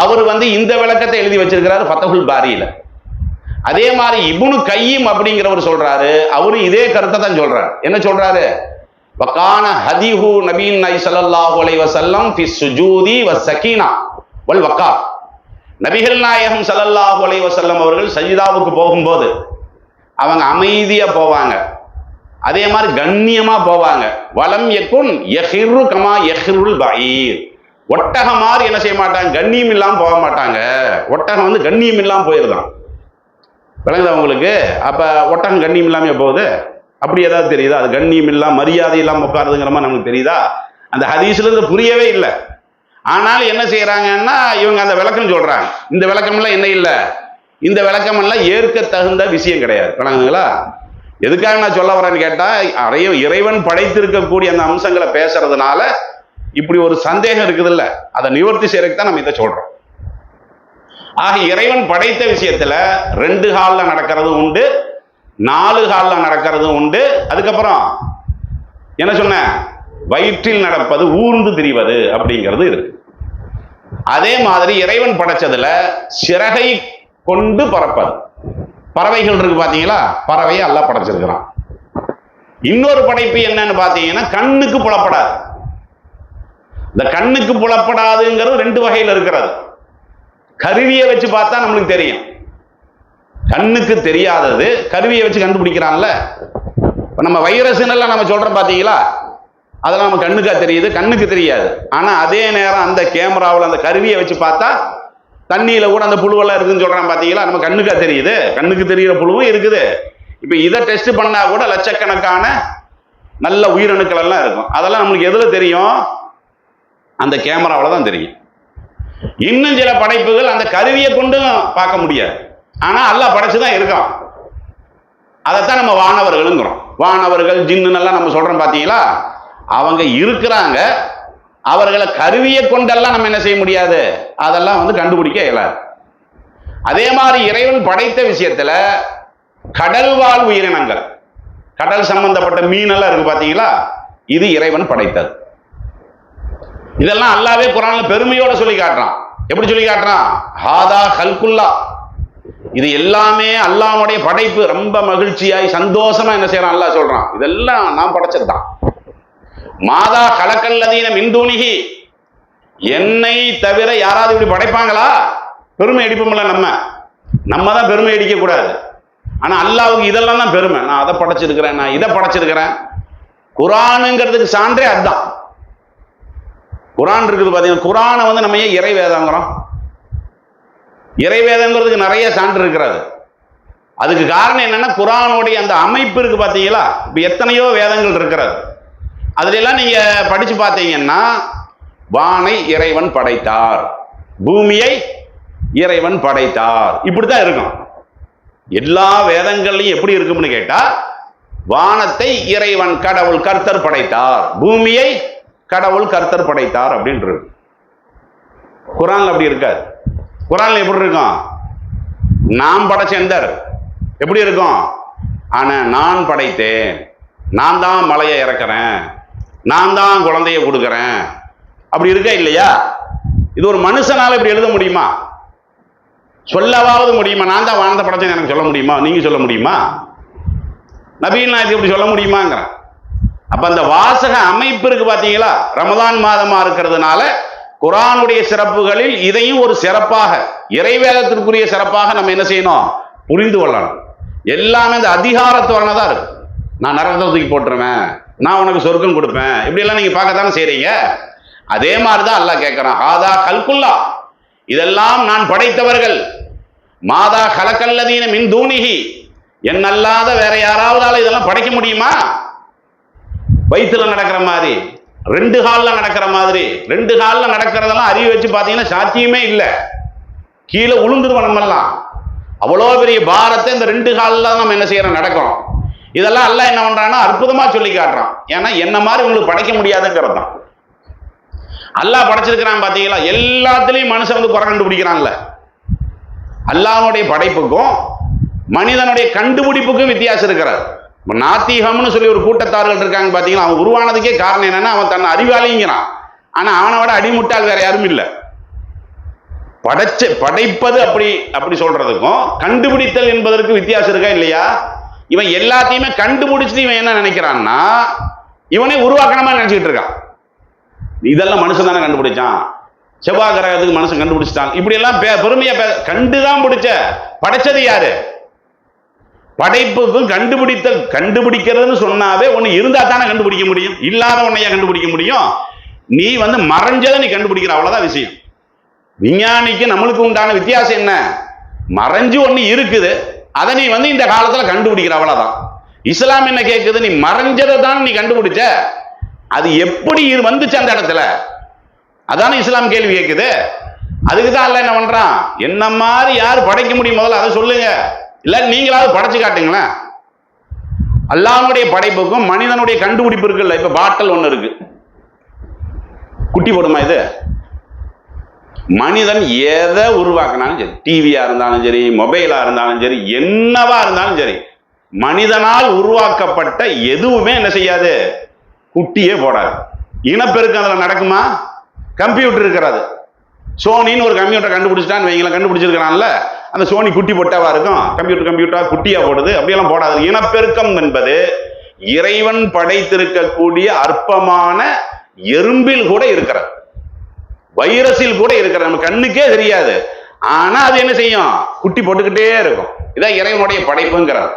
அவர் இந்த விளக்கத்தை எழுதி வச்சிருக்கிறாரு ஃபத்ஹுல் பாரியில. அதே மாதிரி இப்னு கையிம் அப்படிங்கிறவர் சொல்றாரு, அவரு இதே கருத்தை தான் சொல்றாரு. என்ன சொல்றாரு? வகான ஹதீஹு நபியின் ஸல்லல்லாஹு அலைஹி வஸல்லம் ஃபி சுஜூதி வஸ்ஸகீனா வல் வகார், நபிகள் நாயகம் ஸல்லல்லாஹு அலைஹி வஸல்லம் அவர்கள் சஜிதாவுக்கு போகும்போது அவங்க அமைதியா போவாங்க, அதே மாதிரி கண்ணியமா போவாங்க. வலம் யகுன் யஹிரு கமா யஹிருல் பஈர், ஒட்டகம் மாதிரி என்ன செய்ய மாட்டாங்க, கண்ணியம் இல்லாம போக மாட்டாங்க. ஒட்டகம் கண்ணியம் இல்லாம போயிருதான். விளங்குதா உங்களுக்கு? அப்ப ஒட்டகம் கண்ணியம் இல்லாம போகுது, அப்படி ஏதாவது தெரியுதா? அது கண்ணியம் இல்லாம மரியாதை இல்லாம உட்காருதுங்கிற மாதிரி நமக்கு தெரியுதா? அந்த ஹதீஸ்ல இருந்து புரியவே இல்லை. ஆனாலும் என்ன செய்யறாங்கன்னா, இவங்க அந்த விளக்கம் சொல்றாங்க. இந்த விளக்கம் எல்லாம் என்ன இல்லை, இந்த விளக்கம் எல்லாம் ஏற்க தகுந்த விஷயம் கிடையாது. விளங்குங்களா? எதுக்காக நான் சொல்ல வரேன்னு கேட்டா, இறைவன் படைத்திருக்கக்கூடிய அந்த அம்சங்களை பேசுறதுனால இப்படி ஒரு சந்தேகம் இருக்குது இல்ல, அதை நிவர்த்தி செய்யறதுக்கு தான் நம்ம இதை சொல்றோம். ஆக இறைவன் படைத்த விஷயத்துல 2 கால்ல நடக்கிறதும் உண்டு, 4 கால்ல நடக்கிறதும் உண்டு. அதுக்கப்புறம் என்ன சொன்ன, வயிற்றில் நடப்பது, ஊர்ந்து திரிவது அப்படிங்கிறது இருக்கு. அதே மாதிரி இறைவன் படைச்சதுல சிறகை கொண்டு பறப்பது, பறவைகள் இருக்கு பாத்தீங்களா, பறவையை அல்லாஹ் படைச்சிருக்கிறான். இன்னொரு படைப்பு என்னன்னு பாத்தீங்கன்னா, கண்ணுக்கு புலப்படாது. இந்த கண்ணுக்கு புலப்படாதுங்கிறது 2 வகையில் இருக்கிறது. கருவியை வச்சு பார்த்தா நம்மளுக்கு தெரியும். கண்ணுக்கு தெரியாதது கருவியை வச்சு கண்டுபிடிக்கிறான்ல. நம்ம வைரஸ் எல்லாம் நம்ம சொல்றோம் பாத்தீங்களா, அதெல்லாம் நம்ம கண்ணுக்கா தெரியுது, கண்ணுக்கு தெரியாது. ஆனா அதே நேரம் அந்த கேமராவில் அந்த கருவியை வச்சு பார்த்தா தண்ணியில கூட அந்த புழுவெல்லாம் இருக்குன்னு சொல்றான் பாத்தீங்களா, நம்ம கண்ணுக்கா தெரியுது, கண்ணுக்கு தெரிகிற புழுவும் இருக்குது. இப்ப இதை டெஸ்ட் பண்ணா கூட லட்சக்கணக்கான நல்ல உயிரணுக்கள் எல்லாம் இருக்கும். அதெல்லாம் நம்மளுக்கு எதுல தெரியும், அந்த கேமராவில் தான் தெரியும். இன்னும் சில படைப்புகள் அந்த கருவியை கொண்டு பார்க்க முடியாது, ஆனா அல்லாஹ் படைச்சுதான் இருக்கான். அதைத்தான் நம்ம வானவர்களுங்கிறோம். வானவர்கள் ஜின்னுன்னெல்லாம் நம்ம சொல்றோம் பாத்தீங்களா, அவங்க இருக்கிறாங்க. அவர்களை கருவியை கொண்டெல்லாம் நம்ம என்ன செய்ய முடியாது, அதெல்லாம் கண்டுபிடிக்க இயலாது. அதே மாதிரி இறைவன் படைத்த விஷயத்துல கடல் வாழ் உயிரினங்கள், கடல் சம்பந்தப்பட்ட மீனெல்லாம் இருக்கு பாத்தீங்களா, இது இறைவன் படைத்தது. இதெல்லாம் அல்லாஹ்வே குர்ஆன்ல பெருமையோட சொல்லி காட்டுறான். எப்படி சொல்லி காட்டுறான்? ஹாதா ஹல்குல்லா, இது எல்லாமே அல்லாஹ்வுடைய படைப்பு. ரொம்ப மகிழ்ச்சியாய் சந்தோஷமா என்ன செய்யறான், அல்லாஹ் சொல்றான், இதெல்லாம் நான் படைச்சதுதான். மாதா கலக்கல்லதீன மின்தூணிகி, என்னை தவிர யாராவது இப்படி படைப்பாங்களா? பெருமை அடிப்போம்ல, நம்ம தான் பெருமை அடிக்க கூடாது. ஆனா அல்லாவுக்கு இதெல்லாம் தான் பெருமை. நான் அதை படைச்சிருக்கிறேன், நான் இதை படைச்சிருக்கிறேன். குரானுங்கிறதுக்கு சான்றே அதுதான். குரான் இருக்குது பாத்தீங்கன்னா, குரானை வந்து நம்ம ஏன் இறை வேதங்கிறோம்? இறை வேதங்கிறதுக்கு நிறைய சான்று இருக்கிறது. அதுக்கு காரணம் என்னன்னா, குரானுடைய அந்த அமைப்பு இருக்கு பாத்தீங்களா. இப்ப எத்தனையோ வேதங்கள் இருக்கிறது. அதுல எல்லாம் நீங்க படிச்சு பார்த்தீங்கன்னா, வானை இறைவன் படைத்தார், பூமியை இறைவன் படைத்தார், இப்படித்தான் இருக்கும். எல்லா வேதங்கள்லையும் எப்படி இருக்கும்னு கேட்டா, வானத்தை இறைவன் கடவுள் கர்த்தர் படைத்தார், பூமியை கடவுள் கர்த்தர் படைத்தார் அப்படின்னு இருக்கு. குரான்ல அப்படி இருக்காது. குரான்ல எப்படி இருக்கும்? நாம் படைச்செந்தர் எப்படி இருக்கும்? ஆனா நான் படைத்தேன், நான் தான் மலையை இறக்கிறேன், நான் தான் குழந்தைய கொடுக்கிறேன், அப்படி இருக்கா இல்லையா? இது ஒரு மனுஷனால இப்படி எழுத முடியுமா? சொல்லவாவது முடியுமா? நான் தான் வானத்தை படைச்சேன் எனக்கு சொல்ல முடியுமா? நீங்க சொல்ல முடியுமா? நபிகள் நாயகம் இப்படி சொல்ல முடியுமாங்கிற. அப்ப அந்த வாசக அமைப்பு இருக்கு பாத்தீங்களா. ரமதான் மாதமா இருக்கிறதுனால குரானுடைய சிறப்புகளில் இதையும் ஒரு சிறப்பாக, இறைவேதத்திற்குரிய சிறப்பாக நம்ம என்ன செய்யணும்? புரிந்து கொள்ளணும். எல்லாமே இந்த அதிகாரத்தோரணை தான் இருக்கு. நான் நரகத்தை தூக்கி போட்டுருவேன், நான் உனக்கு சொர்க்கம் கொடுப்பேன், இப்படி எல்லாம் நீங்க பார்க்கத்தானே செய்றீங்க. அதே மாதிரிதான் அல்லாஹ் கேட்கிறான், ஆதா கல்குல்லா, இதெல்லாம் நான் படைத்தவர்கள். மாதா கலக்கல்லதீன மின் தூணிகி, என்னல்லாத வேற யாராவதால இதெல்லாம் படைக்க முடியுமா? வயிற்றுல நடக்கிற மாதிரி, 2 கால்ல நடக்கிற மாதிரி, 2 கால்ல நடக்கிறதெல்லாம் அறிவு வச்சு பார்த்தீங்கன்னா சாத்தியமே இல்லை. கீழே உளுந்துருவோம் நம்மெல்லாம். அவ்வளோ பெரிய பாரத்தை இந்த 2 காலில் நம்ம என்ன செய்யறோம்? நடக்கிறோம். இதெல்லாம் அல்லாஹ் என்ன பண்றான்னா அற்புதமா சொல்லி காட்டுறான். ஏன்னா என்ன மாதிரி உங்களுக்கு படைக்க முடியாதுங்கிறது தான். அல்லாஹ் படைச்சிருக்கிறான் பாத்தீங்களா. எல்லாத்துலயும் மனுஷன் வந்து குறை கண்டுபிடிக்கிறான்ல. அல்லாஹ்வுடைய படைப்புக்கும் மனிதனுடைய கண்டுபிடிப்புக்கும் வித்தியாசம் இருக்கிறார். நாத்திகம்னு சொல்லி ஒரு கூட்டத்தார்கள் இருக்காங்க பாத்தீங்களா. அவன் உருவானதுக்கே காரணம் என்னன்னா, அவன் தன்னை அறிவாளிங்கிறான். ஆனா அவனை விட அடிமுட்டால் வேற யாரும் இல்லை. படைப்பது அப்படி சொல்றதுக்கும் கண்டுபிடித்தல் என்பதற்கு வித்தியாசம் இருக்கா இல்லையா? இவன் எல்லாத்தையுமே கண்டுபிடிச்சிட்டு இவன் என்ன நினைக்கிறான்னா, இவனே உருவாக்கணுமா நினைச்சிட்டு இருக்கான். இதெல்லாம் மனுஷன் தானே கண்டுபிடிச்சான், செவ்வாய் கிரகத்துக்கு மனுஷன் கண்டுபிடிச்சிட்டான், இப்படி எல்லாம் பெருமையா கண்டுதான் பிடிச்ச. படைச்சது யாரு? படைப்புக்கும் கண்டுபிடிக்கிறதுன்னு சொன்னாவே ஒண்ணு இருந்தா தானே கண்டுபிடிக்க முடியும், இல்லாத ஒன்னையா கண்டுபிடிக்க முடியும்? நீ வந்து மறைஞ்சதை நீ கண்டுபிடிக்கிற, அவ்வளவுதான் விஷயம். விஞ்ஞானிக்கு நம்மளுக்கு உண்டான வித்தியாசம் என்ன? மறைஞ்சு ஒண்ணு இருக்குது, அதை நீ வந்து இந்த காலத்துல கண்டுபிடிக்கிற, அவ்வளவுதான். இஸ்லாம் என்ன கேட்குது? நீ மறைஞ்சதை தான் நீ கண்டுபிடிச்ச, அது எப்படி வந்துச்சு அந்த இடத்துல? அதான இஸ்லாம் கேள்வி கேட்குது. அதுக்கு தான் அல்லாஹ் என்ன பண்றான்? என்ன மாதிரி யாரு படைக்க முடியும் முதல்ல அதை சொல்லுங்க, இல்ல நீங்களாவது படைச்சு காட்டுங்களேன். அல்லாஹ்வுடைய படைப்புக்கும் மனிதனுடைய கண்டுபிடிப்பு இருக்குல்ல. இப்ப பாட்டல் ஒண்ணு இருக்கு, குட்டி போடுமா இது? மனிதன் எதை உருவாக்கினாலும் சரி, டிவியா இருந்தாலும் சரி, மொபைலா இருந்தாலும் சரி, என்னவா இருந்தாலும் சரி, மனிதனால் உருவாக்கப்பட்ட எதுவுமே என்ன செய்யாது? குட்டியே போடாது. இனப்பெருக்கம் அதுல நடக்குமா? கம்ப்யூட்டர் இருக்கிறது. சோனின்னு ஒரு கம்ப்யூட்டர் கண்டுபிடிச்சிட்டான்னு வைங்களேன், கண்டுபிடிச்சிருக்கிறான்ல, அந்த சோனி குட்டி போட்டவா இருக்கும். கம்ப்யூட்டர் குட்டியா போடுது, அப்படியெல்லாம் போடாது. இனப்பெருக்கம் என்பது இறைவன் படைத்திருக்கக்கூடிய அற்பமான எறும்பில் கூட இருக்கிறது, வைரஸில் கூட இருக்கிற, நம்ம கண்ணுக்கே தெரியாது. ஆனா அது என்ன செய்யும்? குட்டி போட்டுக்கிட்டே இருக்கும். இதான் இறைவனுடைய படைப்புங்கிறது.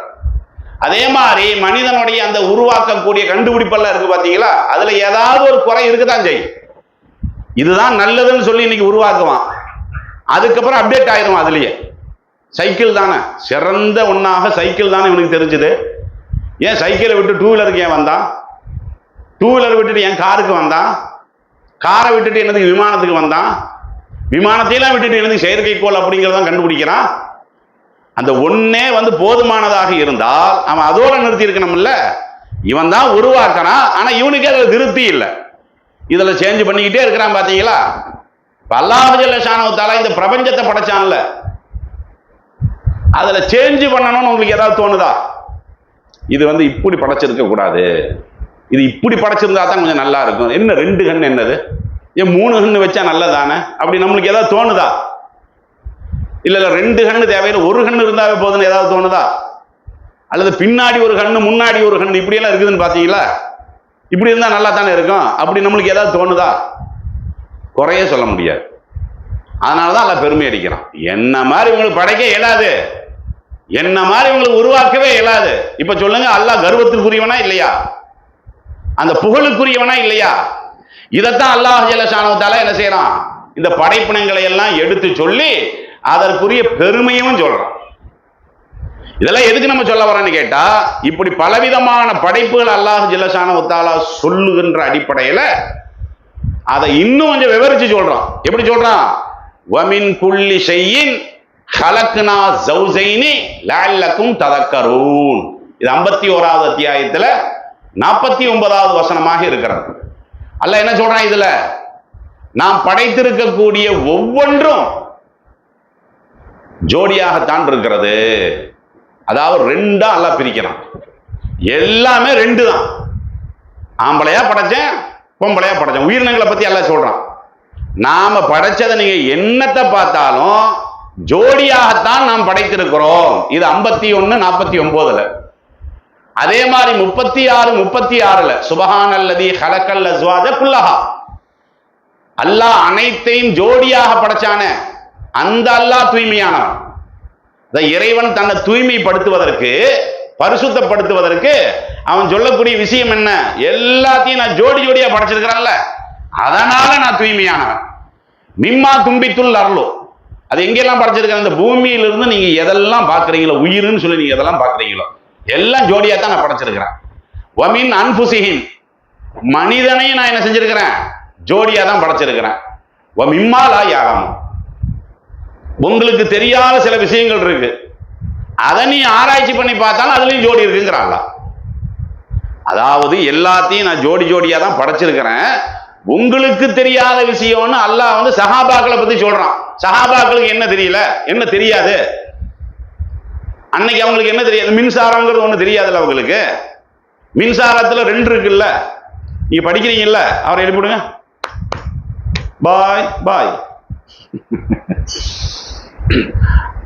அதே மாதிரி மனிதனுடைய அந்த உருவாக்கக்கூடிய கண்டுபிடிப்பெல்லாம் இருக்கு பாத்தீங்களா, அதுல ஏதாவது ஒரு குறை இருக்குதான் செய்யும். இதுதான் நல்லதுன்னு சொல்லி இன்னைக்கு உருவாக்குவான், அதுக்கப்புறம் அப்டேட் ஆயிரும். அதுலயே சைக்கிள் தானே சிறந்த ஒன்னாக, சைக்கிள் தானே இவனுக்கு தெரிஞ்சது. ஏன் சைக்கிளை விட்டு 2 வீலருக்கு ஏன் வந்தான்? 2 வீலர் விட்டுட்டு ஏன் காருக்கு வந்தான்? காரை விட்டுட்டு என்னதுக்கு விமானத்துக்கு வந்தான்? விமானத்தையெல்லாம் விட்டுட்டு என்னதுக்கு செயற்கைக்கோள் அப்படிங்கிறதான் கண்டுபிடிக்கிறான். அந்த ஒன்னே வந்து போதுமானதாக இருந்தால் அவன் அதோட நிறுத்தி இருக்கணும்ல. இவன் தான் உருவாக்குறான், ஆனா இவனுக்கு அதுல திருப்தி இல்லை. இதுல சேஞ்ச் பண்ணிக்கிட்டே இருக்கிறான் பாத்தீங்களா. அல்லாஹ் ஜல்ல ஷானஹு தஆலா இந்த பிரபஞ்சத்தை படைச்சான்ல, அதுல சேஞ்ச் பண்ணணும்னு உங்களுக்கு ஏதாவது தோணுதா? இது வந்து இப்படி படைச்சிருக்க கூடாது, இது இப்படி படைச்சிருந்தா தான் கொஞ்சம் நல்லா இருக்கும். என்ன 2 கண் என்னது, ஏன் 3 கண்ணு வச்சா நல்லதானே அப்படி நம்மளுக்கு ஏதாவது தோணுதா? இல்ல 2 கண்ணு தேவையில்லை, 1 கண்ணு இருந்தாவே போதுன்னு ஏதாவது தோணுதா? அல்லது பின்னாடி ஒரு கண்ணு முன்னாடி ஒரு கண்ணு இப்படியெல்லாம் இருக்குதுன்னு பாத்தீங்களா? இப்படி இருந்தா நல்லா தானே இருக்கும். அப்படி நம்மளுக்கு ஏதாவது தோணுதா? குறைய சொல்ல முடியாது. அதனாலதான் அல்லாஹ் பெருமை அடிக்கிறான். என்ன மாதிரி உங்களுக்கு படைக்க இயலாது, என்ன மாதிரி உங்களுக்கு உருவாக்கவே இயலாது. இப்ப சொல்லுங்க, அல்லாஹ் கர்வத்திற்குரியவனா இல்லையா? அந்த புகழுக்குரியவனா இல்லையா? இதைத்தான் அல்லாஹ் ஜல்ல ஷானஹு வ தஆலா என்ன செய்யறான், இந்த படைப்பினங்களை எல்லாம் எடுத்து சொல்லி அதற்குரிய பெருமையும் சொல்றான். இதெல்லாம் எதுக்கு நம்ம சொல்ல வரோன்னு கேட்டா, இப்படி பலவிதமான படைப்புகள் அல்லாஹ் ஜல்ல ஷானஹு வ தஆலா சொல்லுகின்ற அடிப்படையில அதை இன்னும் கொஞ்சம் விவரிச்சு சொல்றான். எப்படி சொல்றான்? வமின் குல்லி ஷைஇன் ஹலக்னா ஸௌஜைனி லஅல்லக்கும் ததக்கரூன். இது 51வது அத்தியாயத்துல 49வது வசனமாக இருக்கிறது. அல்லாஹ் என்ன சொல்றான் இதுல? நாம் படைத்திருக்கக்கூடிய ஒவ்வொன்றும் ஜோடியாகத்தான் இருக்கிறது. அதாவது ரெண்டா அல்லாஹ் பிரிக்கிறான். எல்லாமே ரெண்டு தான். ஆம்பளையா படைச்சேன், பொம்பளையா படைச்சேன். உயிரினங்களை பத்தி அல்லாஹ் சொல்றான். நாம படைச்சதை நீங்க என்னத்தை பார்த்தாலும் ஜோடியாகத்தான் நாம் படைத்திருக்கிறோம். இது 51 49. அதே மாதிரி 36 36ல சுபஹானல்லதி ஹலக்கல் அஸ்வாஜ குல்லஹா, அல்லாஹ் அனைத்தையும் ஜோடியாக படைச்சானே அந்த அல்லாஹ் தூய்மையானவன். இறைவன் தன்னை தூய்மைப்படுத்துவதற்கு, பரிசுத்தப்படுத்துவதற்கு அவன் சொல்லக்கூடிய விஷயம் என்ன? எல்லாத்தையும் நான் ஜோடி ஜோடியா படைச்சிருக்கிறேன்ல, அதனால நான் தூய்மையானவன். மிம்மா தும்பித்துள் அருளோ, அது எங்கெல்லாம் படைச்சிருக்கேன்? இந்த பூமியிலிருந்து நீங்க எதெல்லாம் பார்க்குறீங்களோ, உயிர்னு சொல்லி நீங்க எதெல்லாம் பார்க்குறீங்களோ எல்லாம் ஜோடியா தான் நான் படைச்சிருக்கிறேன். வமின் அன்புசிஹின், மனிதனையும் நான் என்ன செஞ்சிருக்கிறேன்? ஜோடியா தான் படைச்சிருக்கிறேன். வமிம்மா லா யாலம், உங்களுக்கு தெரியாத சில விஷயங்கள் இருக்கு, அதை நீ ஆராய்ச்சி பண்ணி பார்த்தாலும் அதுலயும் ஜோடி இருக்குங்கிறான். அதாவது எல்லாத்தையும் நான் ஜோடி ஜோடியா தான் படைச்சிருக்கிறேன். உங்களுக்கு தெரியாத விஷயம்னு அல்லாஹ் வந்து சஹாபாக்களை பத்தி சொல்றான். சஹாபாக்களுக்கு என்ன தெரியல, என்ன தெரியாது? அன்னைக்கு அவங்களுக்கு என்ன தெரியாது? மின்சாரங்கிறது ஒண்ணு தெரியாதுல்ல அவங்களுக்கு. மின்சாரத்துல 2 இருக்குல்ல, நீங்க படிக்கிறீங்கல்ல, அவரை எழுப்பிடுங்க, பாய் பாய்.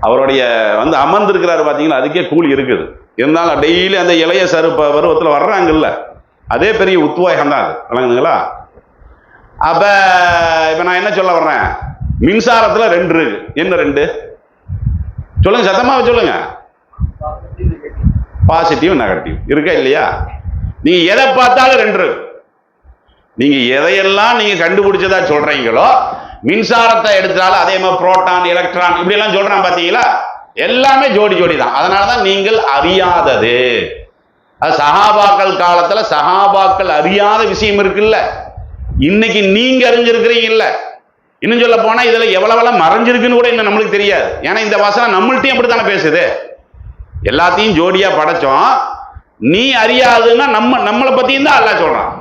அவருடைய வந்து அமர்ந்திருக்கிறாரு பாத்தீங்களா, அதுக்கே கூலி இருக்குது. இருந்தாலும் டெய்லி அந்த இளைய பருவத்துல வர்றாங்கல்ல, அதே பெரிய உத்வேகம் தான் அது. வழங்குதுங்களா? அப்ப இப்ப நான் என்ன சொல்ல வர்றேன்? மின்சாரத்துல 2 இருக்கு. என்ன 2? சொல்லுங்க, சத்தமா சொல்லுங்க. பாசிட்டிவ் நெகட்டிவ் இருக்கா இல்லையா? நீங்க எதை பார்த்தாலும் 2 இருக்கு. நீங்க எதையெல்லாம் நீங்க கண்டுபிடிச்சதா சொல்றீங்களோ, மின்சாரத்தை எடுத்தாலும் அதே மாதிரி புரோட்டான், எலக்ட்ரான் இப்படி எல்லாம் சொல்றான் பாத்தீங்களா, எல்லாமே ஜோடி ஜோடி தான். அதனாலதான் நீங்கள் அறியாதது. அது சஹாபாக்கள் காலத்துல சஹாபாக்கள் அறியாத விஷயம் இருக்குல்ல, இன்னைக்கு நீங்க அறிஞ்சிருக்கிறீங்கல்ல. இன்னும் சொல்ல போனா இதுல எவ்வளவு மறைஞ்சிருக்குன்னு கூட இன்னும் நம்மளுக்கு தெரியாது. ஏன்னா இந்த வசனம் நம்மள்ட்டையும் அப்படித்தானே பேசுது. எல்லாத்தையும் ஜோடியா படைச்சோம், நீ அறியாதுன்னா நம்மளை பத்தியும் தான் அல்லாஹ் சொல்றான்.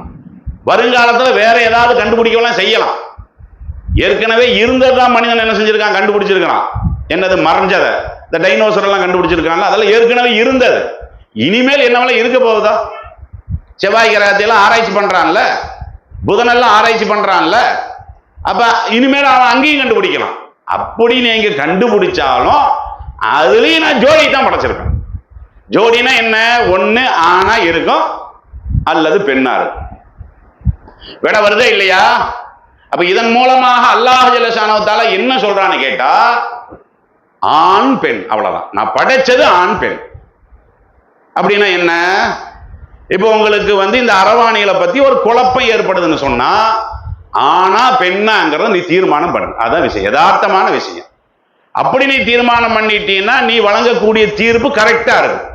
வருங்காலத்துல வேற ஏதாவது கண்டுபிடிக்கலாம் செய்யலாம். ஏற்கனவே இருந்ததுதான் மனிதன் என்ன செஞ்சிருக்கான்? கண்டுபிடிச்சிருக்கான். என்னது? மறைஞ்சதை. இந்த டைனோசர் எல்லாம் கண்டுபிடிச்சிருக்காங்க, அதெல்லாம் ஏற்கனவே இருந்தது. இனிமேல் என்னவெல்லாம் இருக்க போகுதா? செவ்வாய் கிரகத்தையெல்லாம் ஆராய்ச்சி பண்றான்ல, புதனெல்லாம் ஆராய்ச்சி பண்றான்ல, அப்ப இனிமேல் அவன் அங்கேயும் கண்டுபிடிக்கலாம். அப்படி நீங்க கண்டுபிடிச்சாலும் அதுலயும் நான் ஜோடி தான் படைச்சிருக்கேன். ஜோடினா என்ன? ஒண்ணு ஆணா இருக்கும் அல்லது பெண்ணா இருக்கும். விட வருதே இல்லையா? அப்ப இதன் மூலமாக அல்லாஹ் ஜல்ல ஷானஹு வ தஆலா என்ன சொல்றான்னு கேட்டா, ஆண் பெண், அவ்வளவுதான். நான் படைச்சது ஆண் பெண். அப்படின்னா என்ன? இப்போ உங்களுக்கு வந்து இந்த அரவாணிகளை பத்தி ஒரு குழப்பம் ஏற்படுதுன்னு சொன்னா, ஆனா பெண்ணாங்கிறத நீ தீர்மானம் பண்ணு. அதான் விஷயம், யதார்த்தமான விஷயம். அப்படி நீ தீர்மானம் பண்ணிட்டீன்னா நீ வழங்கக்கூடிய தீர்ப்பு கரெக்டா இருக்கும்,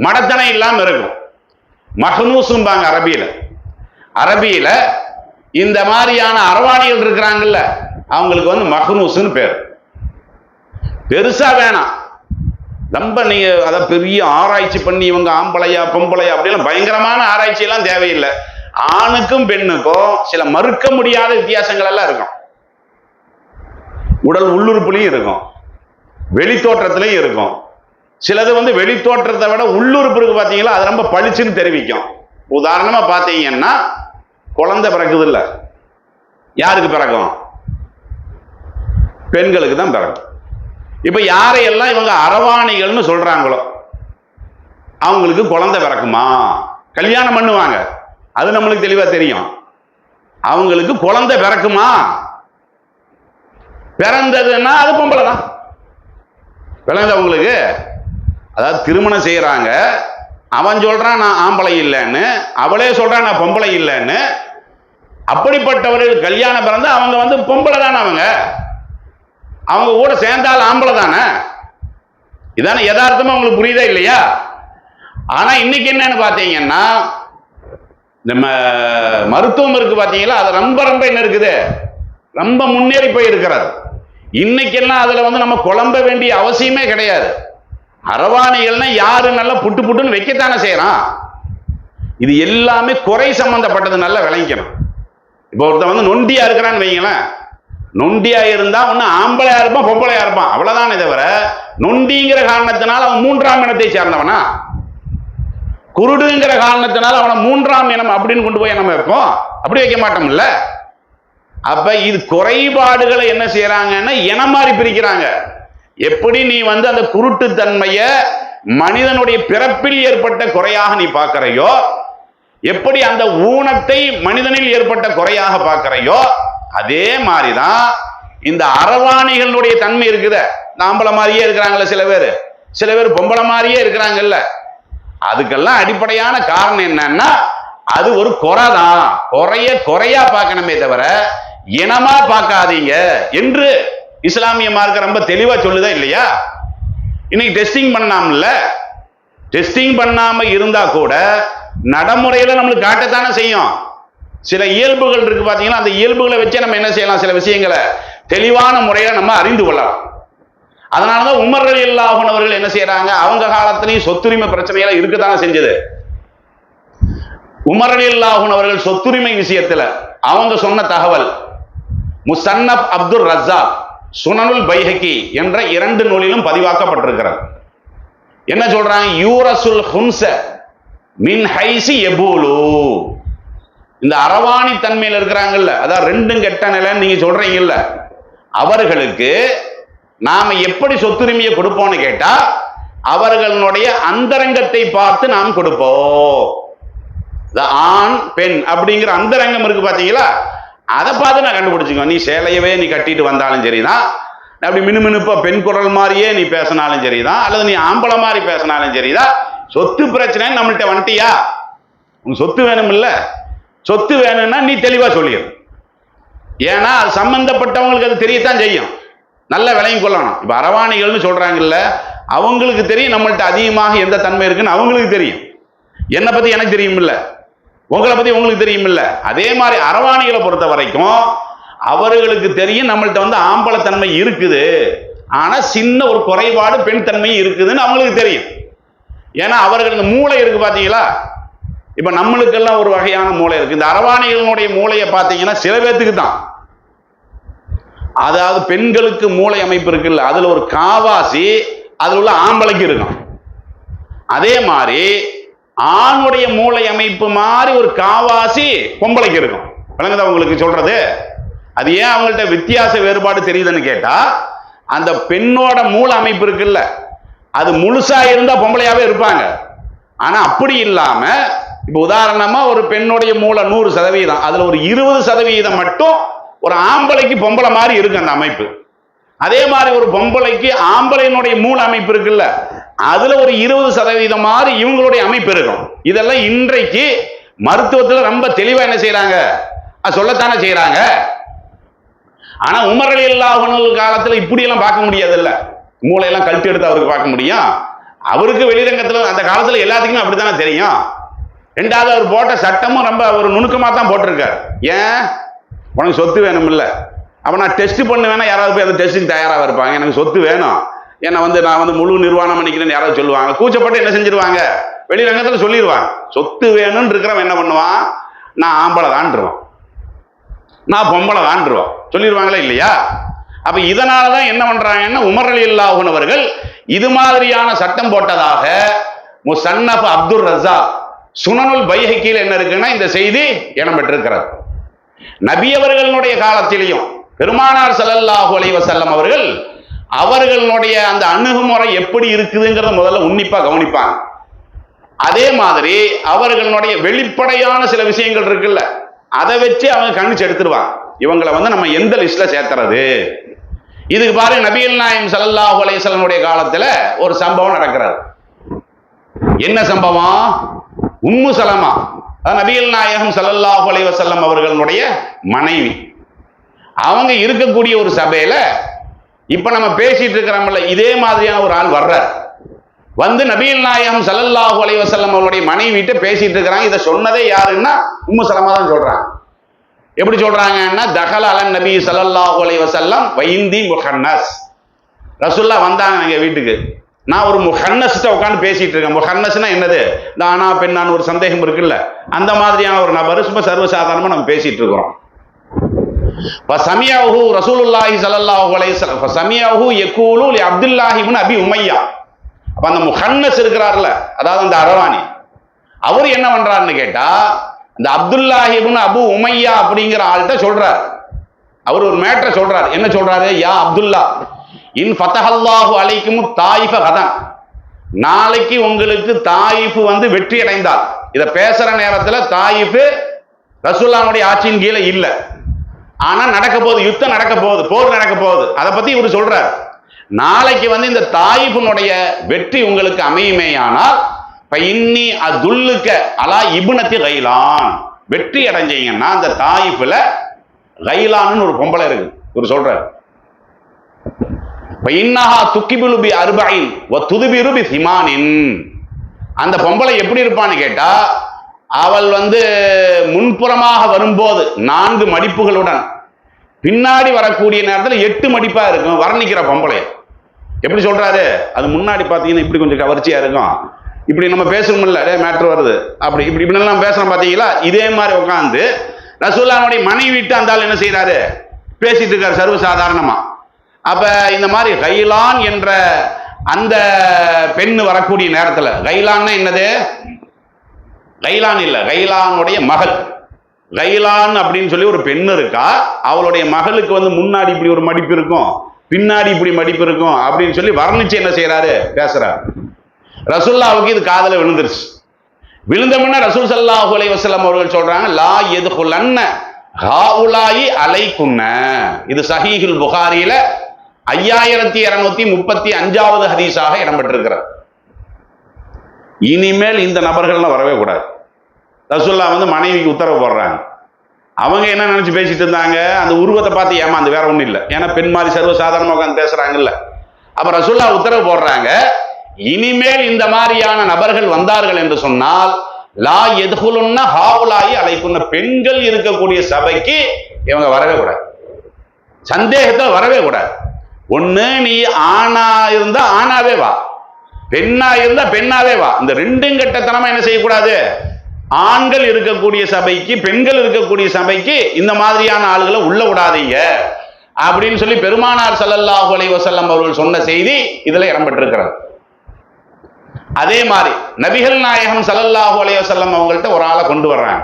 மடத்தனை இல்லாம இருக்கும். மஹ்னூஸும்பாங்க அரபியில. அரபியில இந்த மாதிரியான அரவாணிகள் இருக்கிறாங்கல்ல, அவங்களுக்கு வந்து மஹ்னூஸ்னு பேர். பெருசா வேணாம், ரொம்ப நீங்க அத பெரிய ஆராய்ச்சி பண்ணி இவங்க ஆம்பளையா பொம்பளையா அப்படிலாம் பயங்கரமான ஆராய்ச்சி எல்லாம் தேவையில்லை. ஆணுக்கும் பெண்ணுக்கும் சில மறுக்க முடியாத வித்தியாசங்கள் எல்லாம் இருக்கும். உடல் உள்ளுறுப்புலையும் இருக்கும், வெளித்தோற்றத்திலையும் இருக்கும். சிலது வந்து வெளித்தோற்றத்தை விட உள்ளுறுப்பு இருக்கு பாத்தீங்களா, அது ரொம்ப பளிச்சுன்னு தெரிவிக்கும். உதாரணமா பாத்தீங்கன்னா, குழந்தை பிறக்குது இல்ல, யாருக்கு பிறக்கும்? பெண்களுக்கு தான் பிறக்கும். இப்ப யாரையெல்லாம் இவங்க அரவாணிகள்னு சொல்றாங்களோ அவங்களுக்கு குழந்தை பிறக்குமா? கல்யாணம் பண்ணுவாங்க, அது நம்மளுக்கு தெளிவா தெரியும். அவங்களுக்கு குழந்தை பிறக்குமா? பிறந்ததுன்னா அது பொம்பளை தான். பிறந்தவங்களுக்கு அதாவது திருமணம் செய்யறாங்க, அவன் சொல்றான் நான் ஆம்பளை இல்லைன்னு, அவளே சொல்றான் நான் பொம்பளை இல்லைன்னு. அப்படிப்பட்டவர்கள் கல்யாணம் பிறந்து அவங்க பொம்பளை தானே, அவங்க கூட சேர்ந்தால் ஆம்பளை தானே. இதான யதார்த்தமா உங்களுக்கு புரியுதா இல்லையா? ஆனா இன்னைக்கு என்னன்னு பாத்தீங்கன்னா, நம்ம மருத்துவம் இருக்கு பாத்தீங்களா, அது ரொம்ப ரொம்ப என்ன இருக்குது, ரொம்ப முன்னேறி போய் இருக்கிறது. இன்னைக்கெல்லாம் அதுல நம்ம குழம்ப வேண்டிய அவசியமே கிடையாது. அரவாணிகள்னா யாரு நல்லா புட்டு புட்டுன்னு வைக்கத்தானே செய்யறான். இது எல்லாமே குறை சம்பந்தப்பட்டது, நல்லா விளங்கிக்கணும். இப்போ ஒருத்தன் நொண்டியா இருக்கிறான்னு வைங்களேன், நொண்டியா இருந்தா ஒன்னு ஆம்பளையா இருப்பான் பொம்பளையா இருப்பான், அவ்வளவுதானே தவிர நொண்டிங்கிற காரணத்தினால அவன் மூன்றாம் இனத்தை சேர்ந்தவனா, குருடுங்கிற காரணத்தினால அவனை மூன்றாம் இனம் அப்படின்னு கொண்டு போய் நம்ம வைப்போம்? அப்படி வைக்க மாட்டோம்ல. அப்ப இது குறைபாடுகளை என்ன செய்யறாங்கன்னா இனம் மாதிரி பிரிக்கிறாங்க. எப்படி நீ அந்த குருட்டு தன்மைய மனிதனுடைய பிறப்பில் ஏற்பட்ட குறையாக நீ பார்க்கிறையோ, எப்படி அந்த ஊனத்தை மனிதனில் ஏற்பட்ட குறையாக பார்க்கிறையோ, அதே மாதிரிதான் இந்த அரவாணிகளுடைய தன்மை இருக்குத. ஆம்பளை மாதிரியே இருக்கிறாங்கல்ல சில பேர் பொம்பளை மாதிரியே இருக்கிறாங்கல்ல. அதுக்கெல்லாம் அடிப்படையான காரணம் என்னன்னா, அது ஒரு குறைதான். குறையா பார்க்கணுமே தவிர இனமா பார்க்காதீங்க என்று இஸ்லாமிய மார்க்கம் ரொம்ப தெளிவா சொல்லுதா இல்லையா? இன்னைக்கு டெஸ்டிங் பண்ணாமல, டெஸ்டிங் பண்ணாம இருந்தா கூட நடைமுறையில நம்மளுக்கு காட்டத்தானே செய்யும். சில இயல்புகள் இருக்கு பாத்தீங்கன்னா, அந்த இயல்புகளை வச்சே நம்ம என்ன செய்யலாம், சில விஷயங்களை தெளிவான முறையில நம்ம அறிந்து கொள்ளலாம். அதனாலதான் உமர் ரலியல்லாஹு அன்ஹு அவர்கள் என்ன செய்யறாங்க, அவங்க காலத்திலையும் சொத்துரிமை பிரச்சனையெல்லாம் இருக்குதானே செஞ்சது. உமர் ரலியல்லாஹு அன்ஹு அவர்கள் சொத்துரிமை விஷயத்துல அவங்க சொன்ன தகவல் முஸன்னஃப் அப்துர் ரஸாக், சுனனுல் பைஹகி என்ற 2 நூலிலும் பதிவாக்கப்பட்டிருக்கிறது. என்ன சொல்றாங்க, யூரசுல் ஹுன்ஸ மின் ஹைசி யபூலு. இந்த அரவாணி தன்மையில் இருக்கிறாங்கல்ல, அதான் ரெண்டும் கெட்ட நிலைன்னு நீங்க சொல்றீங்கல்ல, அவர்களுக்கு நாம எப்படி சொத்துரிமையை கொடுப்போம்னு கேட்டா, அவர்களுடைய அந்தரங்கத்தை பார்த்து நாம் கொடுப்போம். ஆண் பெண் அப்படிங்கிற அந்தரங்கம் இருக்கு பாத்தீங்களா, அதை பார்த்து நான் கண்டுபிடிச்சுக்குவேன். நீ சேலையவே நீ கட்டிட்டு வந்தாலும் சரிதான், அப்படி மினுமினுப்பா பெண் குரல் மாதிரியே நீ பேசினாலும் சரிதான், அல்லது நீ ஆம்பளை மாதிரி பேசினாலும் சரிதான், சொத்து பிரச்சனை நம்மள்கிட்ட வந்துட்டியா, உங்க சொத்து வேணும் இல்ல, சொத்து வேணும்னா நீ தெளிவா சொல்லிடு. ஏன்னா அது சம்பந்தப்பட்டவங்களுக்கு அது தெரியத்தான் செய்யும், நல்ல விலையும் கொள்ளணும். இப்ப அரவாணிகள்னு சொல்றாங்கல்ல, அவங்களுக்கு தெரியும் நம்மள்கிட்ட அதிகமாக எந்த தன்மை இருக்குன்னு அவங்களுக்கு தெரியும். என்னை பத்தி எனக்கு தெரியும் இல்ல, உங்களை பத்தி உங்களுக்கு தெரியும் இல்ல. அதே மாதிரி அரவாணிகளை பொறுத்த வரைக்கும் அவர்களுக்கு தெரியும் நம்மள்கிட்ட ஆம்பளை தன்மை இருக்குது, ஆனா சின்ன ஒரு குறைபாடு பெண் தன்மை இருக்குதுன்னு அவங்களுக்கு தெரியும். ஏன்னா அவர்கள் இந்த மூளை இருக்கு பாத்தீங்களா, இப்ப நம்மளுக்கெல்லாம் ஒரு வகையான மூளை இருக்கு. இந்த அரவாணிகளுடைய மூளையை பார்த்தீங்கன்னா சில பேர்த்துக்கு தான், அதாவது பெண்களுக்கு மூளை அமைப்பு இருக்குல்ல, அதுல ஒரு காவாசி அதுல உள்ள ஆம்பளைக்கு இருக்கும். அதே மாதிரி ஆணுடைய மூளை அமைப்பு மாதிரி ஒரு காவாசி பொம்பளைக்கு இருக்கும். விளங்குதா உங்களுக்கு சொல்றது? அது ஏன் அவங்கள்ட்ட வித்தியாச வேறுபாடு தெரியுதுன்னு கேட்டா, அந்த பெண்ணோட மூளை அமைப்பு இருக்குல்ல, அது முழுசா இருந்தா பொம்பளையாவே இருப்பாங்க. ஆனா அப்படி இல்லாம, இப்ப உதாரணமா ஒரு பெண்ணுடைய மூளை 100%, அதுல ஒரு 20% மட்டும் ஒரு ஆம்பளைக்கு பொம்பளை மாதிரி இருக்கு அந்த அமைப்பு. அதே மாதிரி ஒரு பொம்பளைக்கு ஆம்பளையினுடைய மூளை அமைப்பு இருக்குல்ல, அதுல ஒரு 20% மாதிரி இவங்களுடைய அமைப்பு இருக்கும். இதெல்லாம் இன்றைக்கு மருத்துவத்துல ரொம்ப தெளிவா என்ன செய்யறாங்க, சொல்லத்தானே செய்யறாங்க. ஆனா உமர் ரலியல்லாஹு அன்ஹு காலத்துல இப்படி எல்லாம் பார்க்க முடியாது இல்ல, மூளையெல்லாம் கழட்டி எடுத்து அவருக்கு பார்க்க முடியும். அவருக்கு வெளிரங்கத்துல அந்த காலத்துல எல்லாத்துக்குமே அப்படித்தானே தெரியும். ரெண்டாவது அவர் போட்ட சட்டமும் ரொம்ப ஒரு நுணுக்கமா தான் போட்டிருக்காரு. ஏன், உனக்கு சொத்து வேணும் இல்ல, அப்ப நான் டெஸ்ட் பண்ணுவேன்னா யாராவது போய் அந்த டெஸ்ட்டுக்கு தயாராக இருப்பாங்க. எனக்கு சொத்து வேணும், என்ன நான் முழு நிர்வாணம் பண்ணிக்கிறேன்னு யாராவது சொல்லுவாங்க. கூச்சப்பட்டு என்ன செஞ்சிருவாங்க, வெளிரங்கத்துல சொல்லிடுவாங்க. சொத்து வேணும்னு இருக்கிறவன் என்ன பண்ணுவான், நான் ஆம்பளை தான்ருவான், நான் பொம்பளை தான்ருவான், சொல்லிடுவாங்களா இல்லையா? அப்ப இதனாலதான் என்ன பண்றாங்கன்னா, உமர் ரலியல்லாஹு அன்ஹு அவர்கள் இது மாதிரியான சட்டம் போட்டதாக முஸன்னஃப் அப்துர் ரஸாக் சுனனுல் பைஹகியில் என்ன இருக்குன்னா இந்த செய்தி இடம் பெற்றிருக்கிறது. நபி அவர்களுடைய காலத்திலையும் பெருமானார் ஸல்லல்லாஹு அலைஹி வஸல்லம் அவர்களுடைய அந்த அணுகுமுறை எப்படி இருக்குதுங்கிறத முதல்ல உன்னிப்பா கவனிப்பாங்க. அதே மாதிரி அவர்களுடைய வெளிப்படையான சில விஷயங்கள் இருக்குல்ல, அதை வச்சு அவங்க கணிச்சு எடுத்துருவாங்க இவங்களை நம்ம எந்த லிஸ்ட்ல சேர்த்துறது. இதுக்கு பாருங்க, நபிகள் நாயகம் ஸல்லல்லாஹு அலைஹி வஸல்லம் காலத்துல ஒரு சம்பவம் நடக்கிறது. என்ன சம்பவம்? உம்மு சலமா, நபிகள் நாயகம் ஸல்லல்லாஹு அலைஹி வஸல்லம் அவர்களுடைய மனைவி. அவங்க இருக்கக்கூடிய ஒரு சபையில இப்ப நம்ம பேசிட்டு இருக்கிறோம்ல, இதே மாதிரியான ஒரு ஆள் வர்றார். வந்து நபிகள் நாயகம் ஸல்லல்லாஹு அலைஹி வஸல்லம் அவருடைய மனைவிட்ட பேசிட்டு இருக்கிறாங்க. இதை சொன்னதே யாருன்னா உம்மு சலமா தான் சொல்றாங்க. எப்படி சொல்றாங்கன்னா, தகல அலன் நபி ஸல்லல்லாஹு அலைஹி வஸல்லம் வைந்தி முஹன்னஸ். ரசூலுல்லாஹ் வந்தாங்க எங்க வீட்டுக்கு. நான் ஒரு முஹன்னஸ்ட்ட உட்காந்து பேசிட்டு இருக்கேன். முஹன்னஸ்னா என்னது? இந்த ஆனா பெண்ணான்னு ஒரு சந்தேகம் இருக்குல்ல, அந்த மாதிரியான ஒரு நபர் சும்மா சர்வசாதாரணமா நம்ம பேசிட்டு இருக்கிறோம். ஃபஸமியஹு ரசூலுல்லாஹி ஸல்லல்லாஹு அலைஹி வஸல்லம் ஃபஸமியஹு யகூலு லி அப்துல்லாஹ் இப்னு அபி உமையா. அப்ப அந்த முஹன்னஸ் இருக்கிறார்ல, அதாவது அந்த அரவாணி, அவர் என்ன பண்றாருன்னு கேட்டா, இந்த அப்துல்லாஹ் இப்னு அபு உமையா அப்படிங்கிற ஆள்கிட்ட சொல்றார். அவர் ஒரு மேட்டரை சொல்றாரு. என்ன சொல்றாரு? யா அப்துல்லா, இன் ஃபதஹல்லாஹு அலைக்கும் தாயிஃப கதன், நாளைக்கு உங்களுக்கு தாயிஃப் வெற்றி அடைந்தால். இத பேசுற நேரத்துல தாயிஃப் ரசூலுல்லாஹ்வுடைய ஆட்சியின் கீழே இல்ல, ஆனா நடக்க போகுது, யுத்தம் நடக்க போகுது, போர் நடக்க போகுது. அதை பத்தி இவர் சொல்றார். நாளைக்கு இந்த தாயிஃபினுடைய வெற்றி உங்களுக்கு அமையுமேயானால் இன்னி அதுல்லுக்க அலா இப்னத்தி கைலான், வெற்றி அடைஞ்சீங்கன்னா அந்த தாயிஃப்ல கைலான்னு ஒரு பொம்பளை இருக்கு, இவர் சொல்றார். இன்னஹா துக்கிபிலு பி அர்பஇன் வ துதுபிரு பி சிமானின். அந்த பொம்பளை எப்படி இருப்பான்னு கேட்டா, அவள் முன்புறமாக வரும்போது 4 மடிப்புகளுடன், பின்னாடி வரக்கூடிய நேரத்தில் 8 மடிப்பா இருக்கும். வர்ணிக்கிற பொம்பளை எப்படி சொல்றாரு? அது முன்னாடி பார்த்தீங்கன்னா இப்படி கொஞ்சம் கவர்ச்சியா இருக்கும், இப்படி நம்ம பேசணும்ல, மேட்ரு வருது, அப்படி இப்படி இப்படிலாம் பேசணும் பார்த்தீங்களா? இதே மாதிரி உட்காந்து ரசூலுல்லாஹ்வுடைய மனைவிட்டு அந்த ஆள் என்ன செய்யறாரு? பேசிட்டு இருக்காரு சர்வசாதாரணமா. அப்ப இந்த மாதிரி கைலான் என்ற அந்த பெண்ணு வரக்கூடிய நேரத்தில், கைலான்னா என்னது? கைலான் இல்ல, கைலானுடைய மகள். கைலான் அப்படின்னு சொல்லி ஒரு பெண் இருக்கா, அவளுடைய மகளுக்கு முன்னாடி இப்படி ஒரு மடிப்பு இருக்கும், பின்னாடி இப்படி மடிப்பு இருக்கும் அப்படின்னு சொல்லி வர்ணிச்சு என்ன செய்யறாரு? பேசுறாரு. ரசூலுல்லாஹ்வுக்கு இது காதுல விழுந்துருச்சு. விழுந்த முன்ன ரசூல் ஸல்லல்லாஹு அலைஹி வஸல்லம் அவர்கள் சொல்றாங்க, லா யதுகுலன்ன ஹாஉலாயி அலைகுன்ன. இது ஸஹீஹுல் புகாரியில 5235வது ஹதீஸாக இடம்பெற்றிருக்கிறது. இனிமேல் இந்த நபர்கள்லாம் வரவே கூடாது. ரசூலுல்லாஹ் மனைவிக்கு உத்தரவு போடுறாங்க. அவங்க என்ன நினைச்சு பேசிட்டு இருந்தாங்க? அந்த உருவத்தை பார்த்து ஏமாந்து, வேற ஒண்ணும் இல்லை. ஏன்னா பெண் மாதிரி சர்வசாதாரணமாக உட்காந்து பேசுறாங்கல்ல. அப்ப ரசூலுல்லாஹ் உத்தரவு போடுறாங்க, இனிமேல் இந்த மாதிரியான நபர்கள் வந்தார்கள் என்று சொன்னால் லா யதுகுலுன்ன ஹாஉலாயி அலைகுன்ன, பெண்கள் இருக்கக்கூடிய சபைக்கு இவங்க வரவே கூடாது, சந்தேகத்தில் வரவே கூடாது. ஒண்ணு நீ ஆணா இருந்தா ஆணாவே வா, பெண்ணா இருந்தா பெண்ணாவே வா. இந்த ரெண்டும் கட்டத்தனமா என்ன செய்யக்கூடாது? ஆண்கள் இருக்கக்கூடிய சபைக்கு, பெண்கள் இருக்கக்கூடிய சபைக்கு இந்த மாதிரியான ஆளுகளை உள்ள விடாதீங்க அப்படின்னு சொல்லி பெருமானார் ஸல்லல்லாஹு அலைஹி வஸல்லம் அவர்கள் சொன்ன செய்தி இதுல இடம்பெற்றிருக்கிறது. அதே மாதிரி நபிகள் நாயகம் ஸல்லல்லாஹு அலைஹி வஸல்லம் அவங்கள்ட்ட ஒரு ஆளை கொண்டு வர்றாங்க.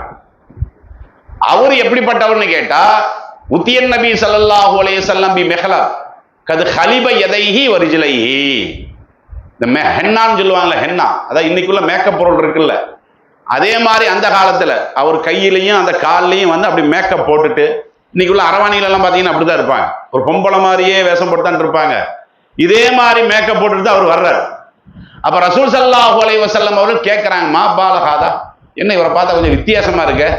அவர் எப்படிப்பட்டவர்னு கேட்டா, உத்தியன் நபி ஸல்லல்லாஹு அலைஹி வஸல்லம் பி மெஹலா கது ஹலிப யதைஹி வரிஜிலைஹி. இந்த ஹென்னான்னு சொல்லுவாங்கல்ல, ஹென்னா, அதான் இன்னைக்குள்ள மேக்கப் பொருள் இருக்குல்ல, அதே மாதிரி அந்த காலத்துல அவர் கையிலையும் அந்த கால்லையும் அப்படி மேக்கப் போட்டுட்டு, இன்னைக்குள்ள அரவாணிகள் எல்லாம் பாத்தீங்கன்னா அப்படிதான் இருப்பாங்க, ஒரு பொம்பளை மாதிரியே வேஷம் போட்டுதான் இருப்பாங்க. இதே மாதிரி மேக்கப் போட்டுட்டு தான் அவர் வர்றாரு. அப்ப ரசூல் ஸல்லல்லாஹு அலைஹி வஸல்லம் அவர்கள் கேட்கிறாங்க, மா பாலஹாதா, என்ன இவரை பார்த்தா கொஞ்சம் வித்தியாசமா இருக்கு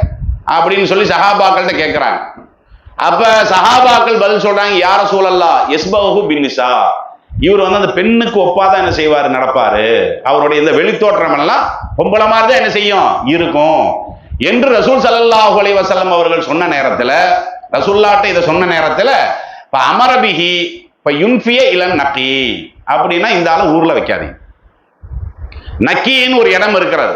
அப்படின்னு சொல்லி சஹாபாக்கள்கிட்ட கேட்கிறாங்க. அப்ப சஹாபாக்கள் பதில் சொல்றாங்க, யா ரசூலல்லாஹ் யஸ்பஹு பின்னிசா, இவர் அந்த பெண்ணுக்கு ஒப்பாதான் என்ன செய்வாரு, நடப்பாரு, அவருடைய இந்த வெளித்தோற்றம் எல்லாம் பொம்பளை மாதிரி தான் என்ன செய்யும், இருக்கும் என்று ரசூல் ஸல்லல்லாஹு அலைஹி வஸல்லம் அவர்கள் சொன்ன நேரத்துல, ரசூலுல்லாஹ்ட்ட இதை சொன்ன நேரத்துல அமரபிஹி யுன்ஃபிய இலன் நக்கி, அப்படின்னா இந்த ஆளை ஊர்ல வைக்காதீங்க. நக்கின்னு ஒரு இடம் இருக்கிறது,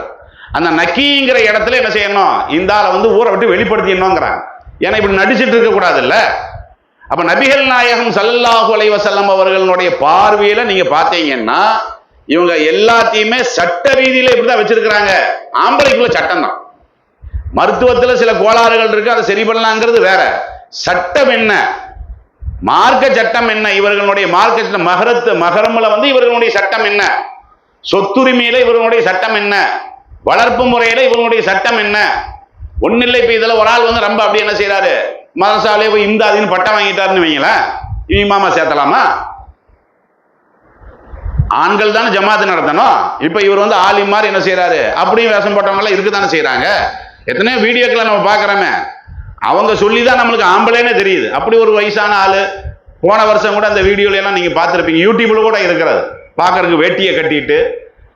அந்த நக்கிங்கிற இடத்துல என்ன செய்யணும், இந்த ஆளை ஊரை விட்டு வெளிப்படுத்திடணுங்கிறாங்க. ஏன்னா இப்படி நடிச்சிட்டு இருக்க கூடாது இல்ல. அப்ப நபிகள் நாயகம் ஸல்லல்லாஹு அலைஹி வஸல்லம் அவர்களுடைய பார்வையில நீங்க பாத்தீங்கன்னா, இவங்க எல்லாத்தையுமே சட்ட ரீதியில இப்படிதான் வச்சிருக்கிறாங்க. ஆம்பளைக்குள்ள சட்டம் தான், மருத்துவத்துல சில கோளாறுகள் இருக்கு, அதை சரி பண்ணலாங்கிறது வேற. சட்டம் என்ன, மார்க்க சட்டம் என்ன, இவர்களுடைய மார்க்க சட்டம், மகரம்ல இவர்களுடைய சட்டம் என்ன, சொத்துரிமையில இவர்களுடைய சட்டம் என்ன, வளர்ப்பு முறையில இவங்களுடைய சட்டம் என்ன? ஒன்னும் இல்லை. இப்ப இதுல ஒரு ஆள் வந்து ரொம்ப அப்படி என்ன செய்யறாரு, மதரசாலே போய் இந்த அதுன்னு பட்டம் வாங்கிட்டாருன்னு வைங்களேன், இமாமா சேர்த்தலாமா? ஆண்கள் தானே ஜமாத்து நடத்தணும். இப்ப இவர் வந்து ஆலிம் மாதிரி என்ன செய்யறாரு, அப்படியும் வேஷம் போட்டவங்க எல்லாம் இருக்குதானே செய்யறாங்க. எத்தனையோ வீடியோக்களை நம்ம பாக்குறோமே, அவங்க சொல்லிதான் நம்மளுக்கு ஆம்பளைன்னு தெரியுது. அப்படி ஒரு வயசான ஆளு, போன வருஷம் கூட அந்த வீடியோல எல்லாம் நீங்க பார்த்திருப்பீங்க, யூடியூப்ல கூட இருக்கிறது. பாக்குறதுக்கு வேட்டியை கட்டிட்டு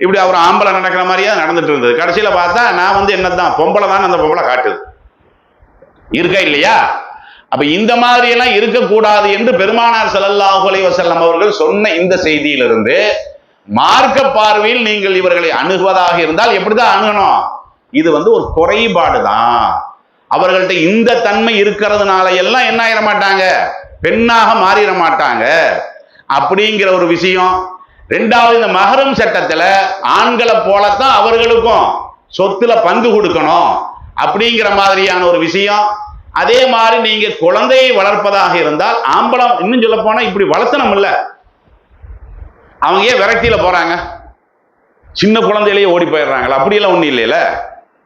இப்படி அவர் ஆம்பளை நடக்கிற மாதிரியா நடந்துட்டு இருந்தது. கடைசியில பார்த்தா நான் வந்து என்னதான் பொம்பளை தான் அந்த பொம்பளை காட்டுது. இருக்கா இல்லையா? அப்ப இந்த மாதிரி எல்லாம் இருக்கக்கூடாது என்று பெருமானார் ஸல்லல்லாஹு அலைஹி வஸல்லம் அவர்கள் சொன்ன இந்த செய்தியிலிருந்து மார்க்க பார்வையில் நீங்கள் இவர்களை அணுகுவதாக இருந்தால் எப்படிதான் அணுகணும்? இது வந்து ஒரு குறைபாடு தான். அவர்கள்ட்ட இந்த தன்மை இருக்கிறதுனால எல்லாம் என்ன ஆயிட மாட்டாங்க, பெண்ணாக மாறிட மாட்டாங்க அப்படிங்கிற ஒரு விஷயம். ரெண்டாவது, இந்த மஹரம் சட்டத்துல ஆண்களை போலத்தான் அவர்களுக்கும் சொத்துல பங்கு கொடுக்கணும் அப்படிங்கிற மாதிரியான ஒரு விஷயம். அதே மாதிரி நீங்க குழந்தையை வளர்ப்பதாக இருந்தால் ஆம்பளம், இன்னும் சொல்ல போனா இப்படி வளர்த்தணும் இல்ல, அவங்க ஏன் விரக்தியில போறாங்க, சின்ன குழந்தையிலேயே ஓடி போயிடுறாங்களா? அப்படியெல்லாம் ஒண்ணும் இல்லையில.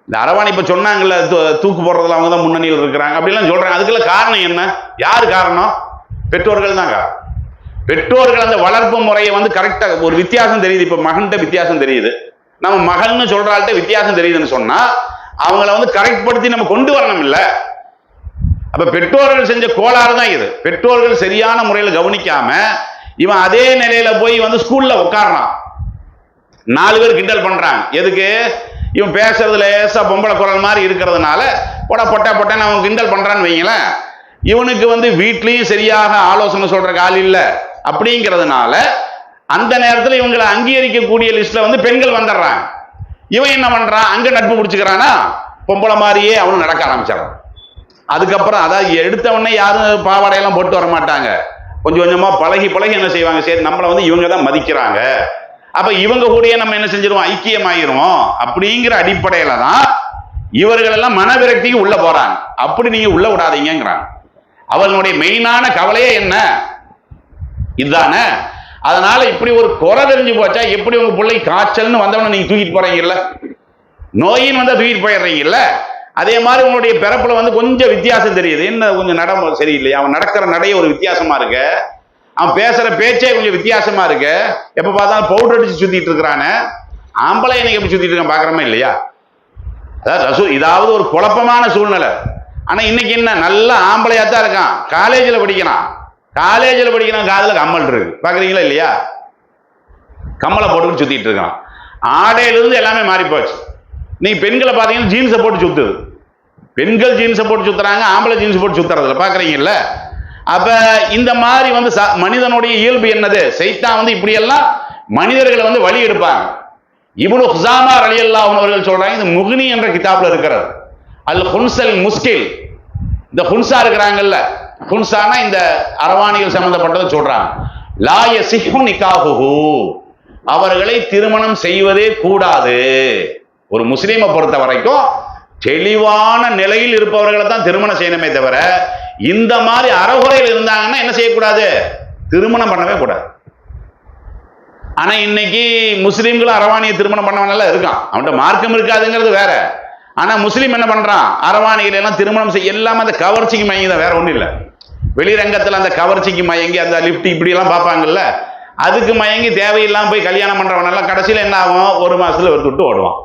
இந்த அரவாணி இப்ப சொன்னாங்கல்ல, தூக்கு போடுறதுல அவங்க தான் முன்னணியில் இருக்கிறாங்க அப்படிலாம் சொல்றாங்க. அதுக்கெல்லாம் காரணம் என்ன? யாரு காரணம்? பெற்றோர்கள் தான் காரணம். பெற்றோர்கள் அந்த வளர்ப்பு முறையை வந்து கரெக்டா, ஒரு வித்தியாசம் தெரியுது. இப்ப மகன்கிட்ட வித்தியாசம் தெரியுது, நம்ம மகள்னு சொல்றாள்கிட்ட வித்தியாசம் தெரியுதுன்னு சொன்னா அவங்கள வந்து கரெக்ட் படுத்தி நம்ம கொண்டு வரணும் இல்ல. அப்ப பெற்றோர்கள் செஞ்ச கோளாறு தான் இது. பெற்றோர்கள் சரியான முறையில் கவனிக்காம இவன் அதே நிலையில போய் வந்து ஸ்கூல்ல உட்கார்றான், 4 பேர் கிண்டல் பண்றாங்க. எதுக்கு? இவன் பேசுறது லேசா பொம்பளை குரல் மாதிரி இருக்கிறதுனால பொட்ட பொட்டன்னு அவன் கிண்டல் பண்றான்னு வைங்களேன். இவனுக்கு வந்து வீட்லயும் சரியாக ஆலோசனை சொல்ற ஆள் இல்ல. அப்படிங்கிறதுனால அந்த நேரத்தில் இவங்களை அங்கீகரிக்கக்கூடிய லிஸ்ட்ல வந்து பெண்கள் வந்துடுறாங்க. இவன் என்ன பண்றான், அங்க நட்பு பிடிச்சுக்கிறானா, பொம்பளை மாதிரியே அவனு நடக்க ஆரம்பிச்சான். அதுக்கப்புறம் அதாவது எடுத்த உடனே யாரும் பாவாடையெல்லாம் போட்டு வர மாட்டாங்க. கொஞ்சம் கொஞ்சமா பழகி என்ன செய்வாங்க, சரி நம்மளை வந்து இவங்க தான் மதிக்கிறாங்க, அப்ப இவங்க கூடயே நம்ம என்ன செஞ்சிருவோம், ஐக்கியமாயிருவோம் அப்படிங்கிற அடிப்படையில தான் இவர்கள் எல்லாம் மனவிரக்திக்கு உள்ள போறாங்க. அப்படி நீங்க உள்ள விடாதீங்கிறாங்க. அவர்களுடைய மெயினான கவலையே என்ன, இதுதானே. அதனால இப்படி ஒரு குறை தெரிஞ்சு போச்சா, எப்படி உங்க பிள்ளை காய்ச்சல்னு வந்தவன நீங்க தூக்கிட்டு போறீங்கல்ல, நோயின்னு வந்தா தூக்கிட்டு போயிடுறீங்கல்ல. அதே மாதிரி உங்களுடைய பிறப்புல வந்து கொஞ்சம் வித்தியாசம் தெரியுது, என்ன கொஞ்சம் நடம் சரியில்லையா, அவன் நடக்கிற நடைய ஒரு வித்தியாசமா இருக்கு, அவன் பேசுற பேச்சே கொஞ்சம் வித்தியாசமா இருக்கு, எப்ப பார்த்தாலும் பவுடர் அடிச்சு சுத்திட்டு இருக்கிறானே, ஆம்பளை எனக்கு எப்படி சுத்திட்டு இருக்கான் பாக்குறமே இல்லையா. அதாவது இதாவது ஒரு குழப்பமான சூழ்நிலை. ஆனா இன்னைக்கு என்ன, நல்ல ஆம்பளையா தான் இருக்கான், காலேஜில் படிக்கிறான், காதுல கம்மல் இருக்கு, பாக்குறீங்களா இல்லையா, கம்மலை போட்டு சுத்திட்டு இருக்கான். ஆடையிலிருந்து எல்லாமே மாறி போச்சு. நீங்க பெண்களை பாத்தீங்கன்னா ஜீன்ஸை போட்டு சுத்துது, பெண்கள் ஜீன்ஸை போட்டு சுத்துறாங்க, ஆம்பளை ஜீன்ஸ் போட்டு சுத்துறதுல பாக்குறீங்கல்ல. அப்ப இந்த மாதிரி வந்து மனிதனுடைய இயல்பு என்னது, சைத்தான் வந்து இப்படி எல்லாம் மனிதர்களை வந்து வழி எடுப்பாங்க. இப்னு ஹுஸாமா ரலியல்லாஹு அன்ஹு அவர்கள் சொல்றாங்க, இந்த முக்னி என்ற கிதாப்ல இருக்கிறது, அல் ஹுன்ஸல் முஸ்கில், இந்த ஹுன்ஸா இருக்கிறாங்கல்ல, ஹுன்ஸானா இந்த அரவாணிகள் சம்பந்தப்பட்டதை சொல்றாங்க. லா யஸிஹு நிகாஹுஹு, அவர்களை திருமணம் செய்வதே கூடாது. ஒரு முஸ்லீமை பொறுத்த வரைக்கும் தெளிவான நிலையில் இருப்பவர்களை தான் திருமணம் செய்யணுமே தவிர, இந்த மாதிரி அறகுறையில் இருந்தாங்கன்னா என்ன செய்யக்கூடாது, திருமணம் பண்ணவே கூடாது. ஆனா இன்னைக்கு முஸ்லீம்களும் அரவாணியை திருமணம் பண்ணவனால இருக்கான், அவன்கிட்ட மார்க்கம் இருக்காதுங்கிறது வேற. ஆனா முஸ்லீம் என்ன பண்றான், அரவாணிகளை எல்லாம் திருமணம் செய்ய எல்லாமே அந்த கவர்ச்சிக்கு மயங்கி தான், வேற ஒண்ணும் இல்லை. வெளிரங்கத்துல அந்த கவர்ச்சிக்கு மயங்கி அந்த லிப்ட் இப்படி எல்லாம் பார்ப்பாங்கல்ல, அதுக்கு மயங்கி தேவையில்லாம போய் கல்யாணம் பண்றவனெல்லாம் கடைசியில என்ன ஆகும், 1 மாசத்துல வெறுத்துட்டு ஓடுவான்,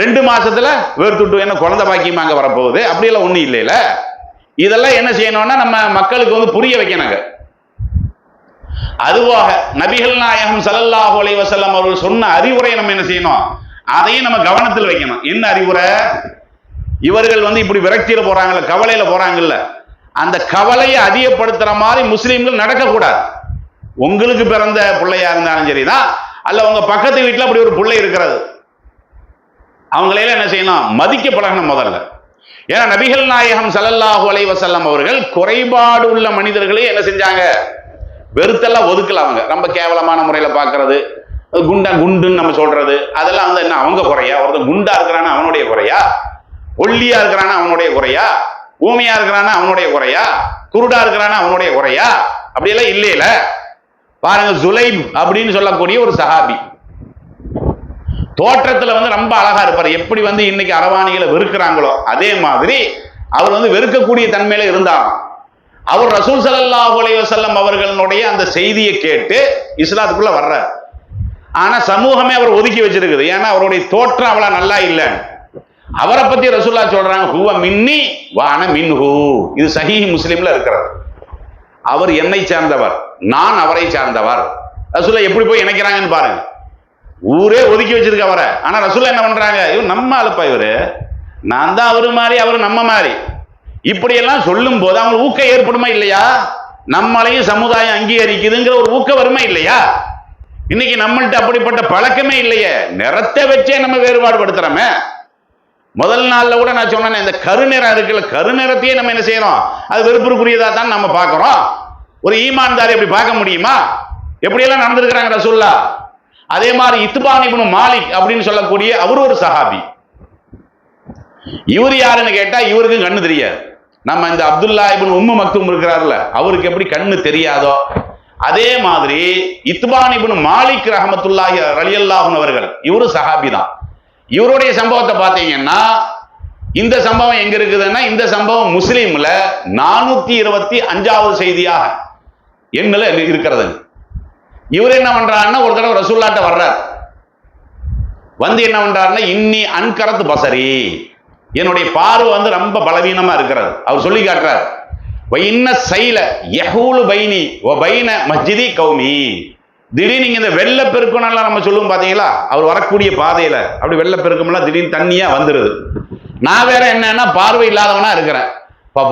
2 மாசத்துல வெறுத்துட்டு, என்ன குழந்தை பாக்கியமா அங்க வரப்போகுது, அப்படியெல்லாம் ஒண்ணும் இல்லையில. இதெல்லாம் என்ன செய்யணும்னா நம்ம மக்களுக்கு வந்து புரிய வைக்கணுங்க. அதுபோக நபிகள் நாயகம் ஸல்லல்லாஹு அலைஹி வஸல்லம் அவர்கள் சொன்ன அறிவுரை நம்ம என்ன செய்யணும், அதையும் நம்ம கவனத்தில் வைக்கணும். என்ன அறிவுரை, இவர்கள் வந்து இப்படி விரக்தியில போறாங்கல்ல, கவலையில போறாங்கல்ல, அந்த கவலையை அதிகப்படுத்துற மாதிரி முஸ்லீம்கள் நடக்கக்கூடாது. உங்களுக்கு பிறந்த பிள்ளையா இருந்தாலும் சரிதான், அல்ல உங்க பக்கத்து வீட்டுல அப்படி ஒரு பிள்ளை இருக்கிறது, அவங்களையெல்லாம் என்ன செய்யணும், மதிக்க பழகணும் முதல்ல. ஏன்னா நபிகள் நாயகம் ஸல்லல்லாஹு அலைஹி வஸல்லம் அவர்கள் குறைபாடு உள்ள மனிதர்களே என்ன செஞ்சாங்க, வெறுத்தெல்லாம் ஒதுக்கல. அவங்க ரொம்ப கேவலமான முறையில பாக்குறது, குண்டுன்னு நம்ம சொல்றது, அதெல்லாம் வந்து என்ன அவங்க குறையா, ஒருத்தர் குண்டா இருக்கிறானா அவனுடைய குறையா, ஒல்லியா இருக்கிறானா அவனுடைய குறையா, ஊமையா இருக்கிறானா அவனுடைய குறையா, குருடா இருக்கிறானா அவனுடைய குறையா, அப்படியெல்லாம் இல்லையில. பாருங்க, ஜுலைப் அப்படின்னு சொல்லக்கூடிய ஒரு சஹாபி, தோற்றத்துல வந்து ரொம்ப அழகா இருப்பார். எப்படி வந்து இன்னைக்கு அரவாணிகளை வெறுக்கிறாங்களோ அதே மாதிரி அவர் வந்து வெறுக்கக்கூடிய தன்மையில இருந்தார். அவர் ரசூல் ஸல்லல்லாஹு அலைஹி வஸல்லம் அவர்களுடைய அந்த செய்தியை கேட்டு இஸ்லாத்துக்குள்ள வர்றார். ஆனா சமூகமே அவர் ஒதுக்கி வச்சிருக்குது. ஏன்னா அவருடைய தோற்றம் அவ்வளவு நல்லா இல்லை. அவரை பத்தி ரசூலுல்லாஹ் சொல்றாங்க, ஹுவ மின்னி வான மின்ஹு. இது சஹீஹ் முஸ்லிம்ல இருக்கிறது. அவர் என்னை சார்ந்தவர், நான் அவரை சார்ந்தவர். ரசூலுல்லாஹ் எப்படி போய் இணைக்கிறாங்கன்னு பாருங்க. ஊரே ஒதுக்கி வச்சிருக்க அவரை. ஆனா ரசூலுல்லாஹ் என்ன பண்றாங்க, இவர் நம்ம ஆளுப்பா, இவரு நான் தான் அவரு மாதிரி, அவரு நம்ம மாதிரி, இப்படியெல்லாம் சொல்லும் போது அவங்க ஊக்கம் ஏற்படுமா இல்லையா? நம்மளையும் சமுதாயம் அங்கீகரிக்குதுங்கிற ஒரு ஊக்க வருமா இல்லையா? இன்னைக்கு நம்மள்ட்ட அப்படிப்பட்ட பழக்கமே இல்லையே. நிறத்தை வச்சே நம்ம வேறுபாடு படுத்துறோமே. முதல் நாள்ல கூட நான் சொன்னேன், இந்த கருநிறம் இருக்குல்ல, கருநிறத்தையே நம்ம என்ன செய்யறோம், அது வெறுப்புக்குரியதா தான் நம்ம பார்க்கிறோம். ஒரு ஈமான்தாரி அப்படி பார்க்க முடியுமா? எப்படியெல்லாம் நடந்திருக்கிறாங்க ரசூலுல்லாஹ். அதே மாதிரி இத்பான் இப்னு மாலிக் அப்படின்னு சொல்லக்கூடிய அவர் ஒரு சஹாபி. இவர் யாருன்னு கேட்டா இவருக்கும் கண்ணு தெரியாது. நம்ம இந்த அப்துல்லா இப்னு உம்மு மக்தூம் இருக்கிறார்ல, அவருக்கு எப்படி கண்ணு தெரியாதோ அதே மாதிரி இத்பான் இப்னு மாலிக் ரஹ்மத்துல்லாஹி ரலியல்லாஹு அவர்கள் இவரு சஹாபி தான். இவருடைய சம்பவத்தை பார்த்தீங்கன்னா, இந்த சம்பவம் எங்க இருக்குதுன்னா, இந்த சம்பவம் முஸ்லீம்ல 425வது செய்தியாக எண்ணில் இருக்கிறது. இவர் என்ன பண்றாருன்னா, ஒரு தடவை ரசூலுல்லாஹ்ட்ட வர்றார். வந்து என்ன பண்றாருன்னா, இன்னி அன்கரத் பசரி, என்னுடைய பார்வை வந்து ரொம்ப பலவீனமா இருக்கிறது. அவர் சொல்லி காட்டுறார், வைன்ன சைல யஹூலு பைனி வ பைன மஸ்ஜிதி கௌமி. திடீர்னு நீங்க இந்த வெள்ளப்பெருக்கம்லாம் நம்ம சொல்லுவோம் பாத்தீங்களா, அவர் வரக்கூடிய பாதையில அப்படி வெள்ளப்பெருக்கம்லாம் திடீர்னு தண்ணியா வந்துருது. நான் வேற என்னன்னா பார்வை இல்லாதவனா இருக்கிறேன்.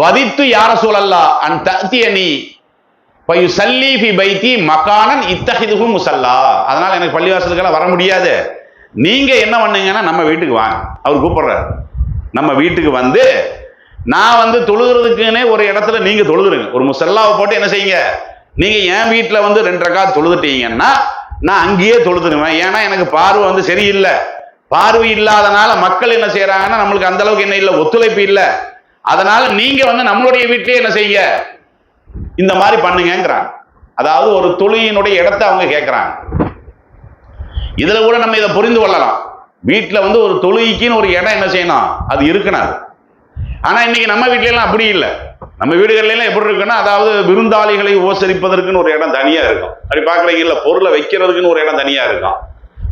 வதித்து யார சூழல்லா அன் தஅதியனி ஃபயுஸல்லி ஃபி பைத்தி மகானன் இத்தஹிதுஹு முஸல்லா. அதனால எனக்கு பள்ளிவாசலுக்கெல்லாம் வர முடியாது. நீங்க என்ன பண்ணுங்கன்னா நம்ம வீட்டுக்கு வாங்க. அவர் கூப்பிடுறாரு, நம்ம வீட்டுக்கு வந்து நான் வந்து தொழுகிறதுக்குன்னே ஒரு இடத்துல நீங்க தொழுதுருங்க. ஒரு முசல்லாவை போட்டு என்ன செய்யுங்க, நீங்க என் வீட்டில் வந்து 2 ரக்காத் தொழுதுட்டீங்கன்னா நான் அங்கேயே தொழுதுருவேன். ஏன்னா எனக்கு பார்வை வந்து சரியில்லை. பார்வை இல்லாதனால மக்கள் என்ன செய்யறாங்கன்னா, நம்மளுக்கு அந்த அளவுக்கு என்ன இல்லை, ஒத்துழைப்பு இல்லை. அதனால நீங்க வந்து நம்மளுடைய வீட்டிலேயே என்ன செய்யுங்க, இந்த மாதிரி பண்ணுங்கிறாங்க. அதாவது ஒரு தொழுகையினுடைய இடத்தை அவங்க கேட்கிறாங்க. இதுல கூட நம்ம இதை புரிந்து கொள்ளலாம். வீட்டில் வந்து ஒரு தொழுகைக்குன்னு ஒரு இடம் என்ன செய்யணும், அது இருக்கணும். ஆனா இன்னைக்கு நம்ம வீட்ல எல்லாம் அப்படி இல்லை. நம்ம வீடுகள்ல எல்லாம் எப்படி இருக்குன்னா, அதாவது விருந்தாளிகளை உபசரிப்பதற்குன்னு ஒரு இடம் தனியா இருக்கும். அப்படி பாக்குறீங்கல்ல, பொருளை வைக்கிறதுக்குன்னு ஒரு இடம் தனியா இருக்கும்.